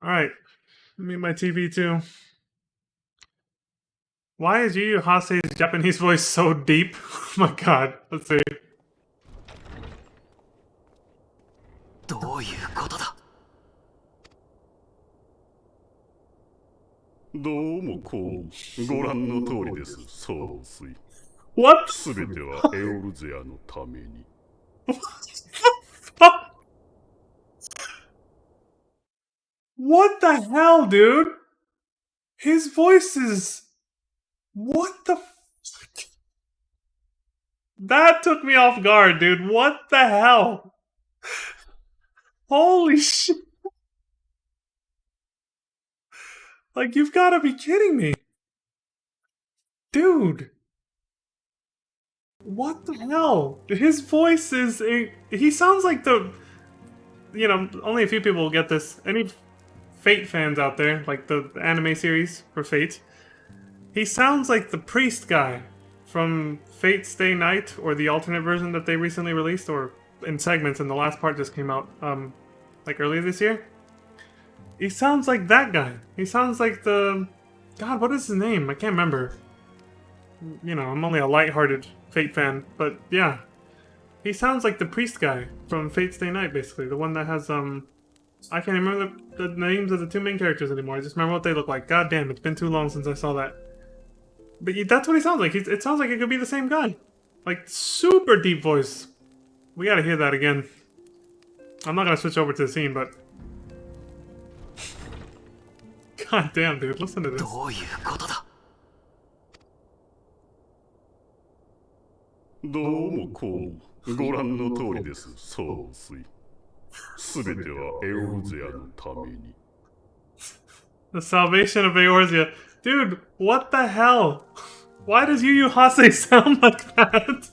Speaker 1: Alright. Mute my TV too. Why is Yu Yu Hase's Japanese voice so deep? Oh my god. Let's see.
Speaker 5: どういうことだ
Speaker 6: どうもこうご覧の通りです総帥
Speaker 1: What?
Speaker 6: すべてはエオルゼアのために
Speaker 1: What the hell, dude? His voice is... What the... That took me off guard, dude. What the hell? Holy shit. Like, you've got to be kidding me. Dude. What the hell? His voice is... he sounds like the... You know, only a few people will get this. Any Fate fans out there, like the anime series for Fate, he sounds like the priest guy from Fate Stay Night, or the alternate version that they recently released, or in segments, and the last part just came out, like earlier this year. He sounds like that guy. He sounds like the... God, what is his name? I can't remember. You know, I'm only a lighthearted Fate fan, but yeah. He sounds like the priest guy from Fate Stay Night, basically. The one that has, I can't remember the names of the two main characters anymore. I just remember what they look like. God damn, it's been too long since I saw that. But that's what he sounds like. It sounds like it could be the same guy. Like, super deep voice. We gotta hear that again. I'm not gonna switch over to the scene, but... God damn, dude, listen to this.
Speaker 6: どういうことだ? どうもこうもご覧の通りです、総帥。すべてはエオルゼアのために。
Speaker 1: The salvation of Eorzea. Dude, what the hell? Why does Yu Yu Hase sound like that?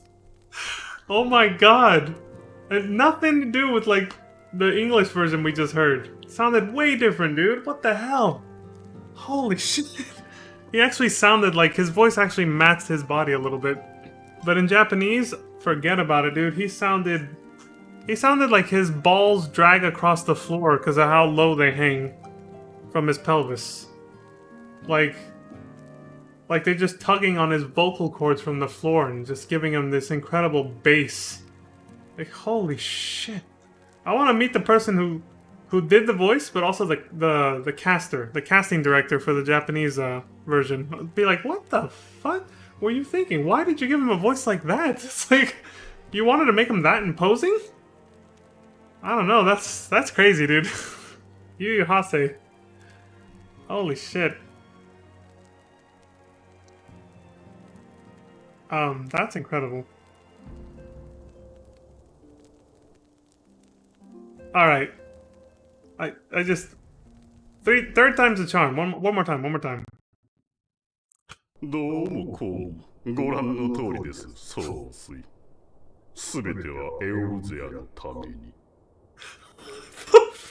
Speaker 1: Oh my god. It had nothing to do with, like, the English version we just heard. It sounded way different, dude. What the hell? Holy shit. He actually sounded like his voice actually matched his body a little bit. But in Japanese, forget about it, dude. He sounded like his balls drag across the floor because of how low they hang from his pelvis. Like they're just tugging on his vocal cords from the floor and just giving him this incredible bass. Like, holy shit. I want to meet the person who did the voice, but also the caster, the casting director for the Japanese version. Be like, what the fuck were you thinking? Why did you give him a voice like that? It's like, you wanted to make him that imposing? I don't know, that's crazy, dude. Yu Yu Hase. Holy shit. That's incredible. Alright. I just... Third time's a charm. One more time.
Speaker 6: どうもこうもご覧の通りです、総帥。すべてはエオルゼアのために。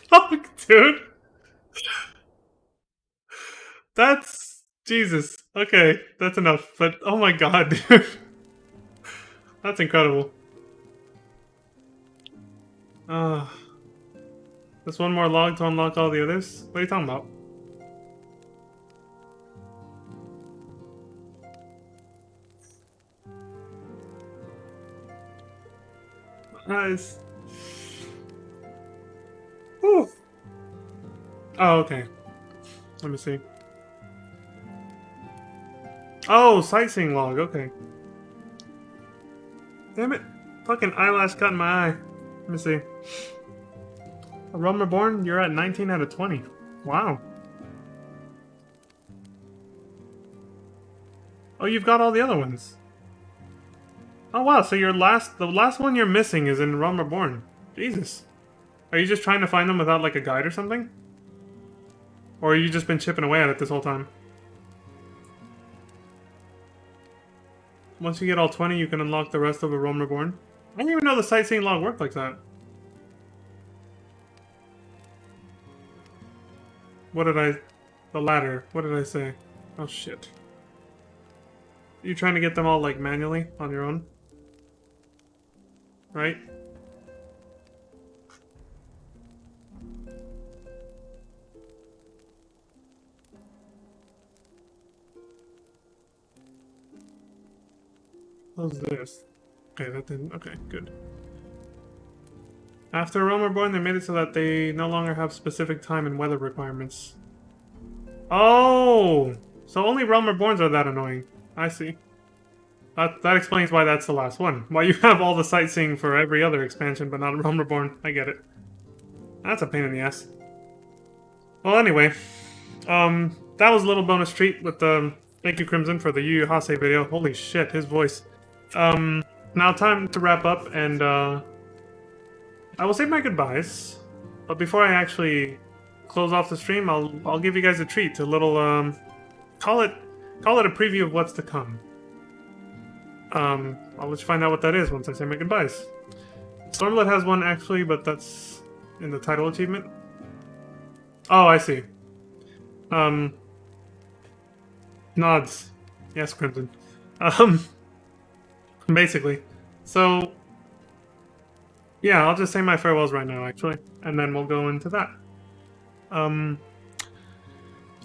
Speaker 1: Fuck, dude. That's... Jesus. Okay, that's enough. But, oh my god, dude. That's incredible. Just one more log to unlock all the others? What are you talking about? Nice. Whew. Oh, okay. Let me see. Oh, sightseeing log, okay. Damn it. Fucking eyelash cut in my eye. Let me see. A Realm Reborn, you're at 19 out of 20. Wow. Oh, you've got all the other ones. Oh wow, so the last one you're missing is in Realm Reborn. Jesus. Are you just trying to find them without like a guide or something? Or have you just been chipping away at it this whole time? Once you get all 20, you can unlock the rest of a Realm Reborn. I didn't even know the sightseeing log worked like that. The ladder. What did I say? Oh shit. You trying to get them all like manually on your own? Right? What's this? Okay, that didn't... Okay, good. After Realm Reborn, they made it so that they no longer have specific time and weather requirements. Oh! So only Realm Reborns are that annoying. I see. That explains why that's the last one. Why you have all the sightseeing for every other expansion, but not Realm Reborn. I get it. That's a pain in the ass. Well, anyway. That was a little bonus treat with the... Thank you, Crimson, for the Yu Yu Hase video. Holy shit, his voice. now time to wrap up, and I will say my goodbyes. But before I actually close off the stream, I'll give you guys a treat, a little call it a preview of what's to come. I'll let you find out what that is once I say my goodbyes. Stormblood has one actually, but that's in the title achievement. Oh, I see. Nods. Yes, Crimson. Basically. So, yeah, I'll just say my farewells right now, actually, and then we'll go into that.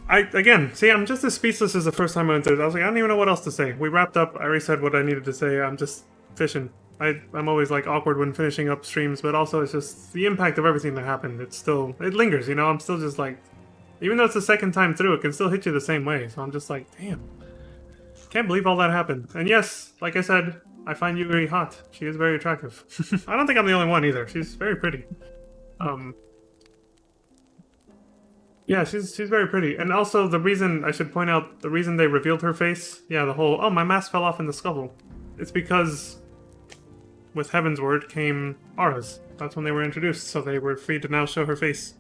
Speaker 1: Again, see, I'm just as speechless as the first time I went through it. I was like, I don't even know what else to say. We wrapped up. I already said what I needed to say. I'm just fishing. I'm always like awkward when finishing up streams, but also it's just the impact of everything that happened. It lingers, you know. I'm still just like, even though it's the second time through, it can still hit you the same way. So I'm just like, damn, can't believe all that happened. And yes, like I said, I find Yuri hot. She is very attractive. I don't think I'm the only one either. She's very pretty. Yeah, she's very pretty. And also, the reason, I should point out, the reason they revealed her face, yeah, the whole, oh, my mask fell off in the scuffle. It's because with Heavensward came auras. That's when they were introduced, so they were free to now show her face.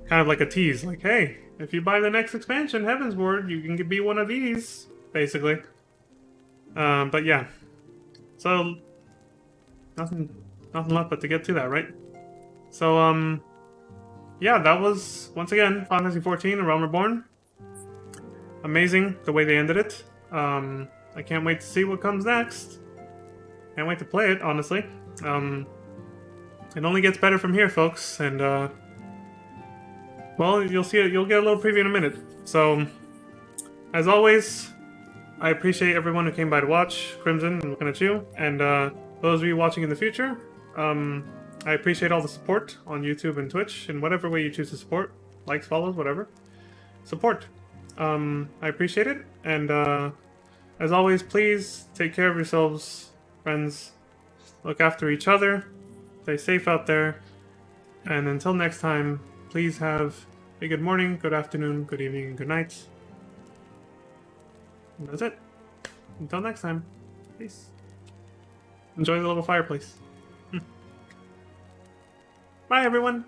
Speaker 1: Kind of like a tease, like, hey, if you buy the next expansion, Heavensward, you can be one of these, basically. But yeah. So, nothing left but to get to that, right? So, yeah, that was, once again, Final Fantasy XIV, A Realm Reborn. Amazing, the way they ended it. I can't wait to see what comes next. Can't wait to play it, honestly. It only gets better from here, folks, and, well, you'll see it, you'll get a little preview in a minute. So, as always, I appreciate everyone who came by to watch. Crimson, I'm looking at you. And, those of you watching in the future, I appreciate all the support on YouTube and Twitch, in whatever way you choose to support. Likes, follows, whatever. Support. I appreciate it, and as always, please take care of yourselves, friends. Look after each other. Stay safe out there. And until next time, please have a good morning, good afternoon, good evening, and good night. And that's it. Until next time, peace. Enjoy the little fireplace. Bye, everyone.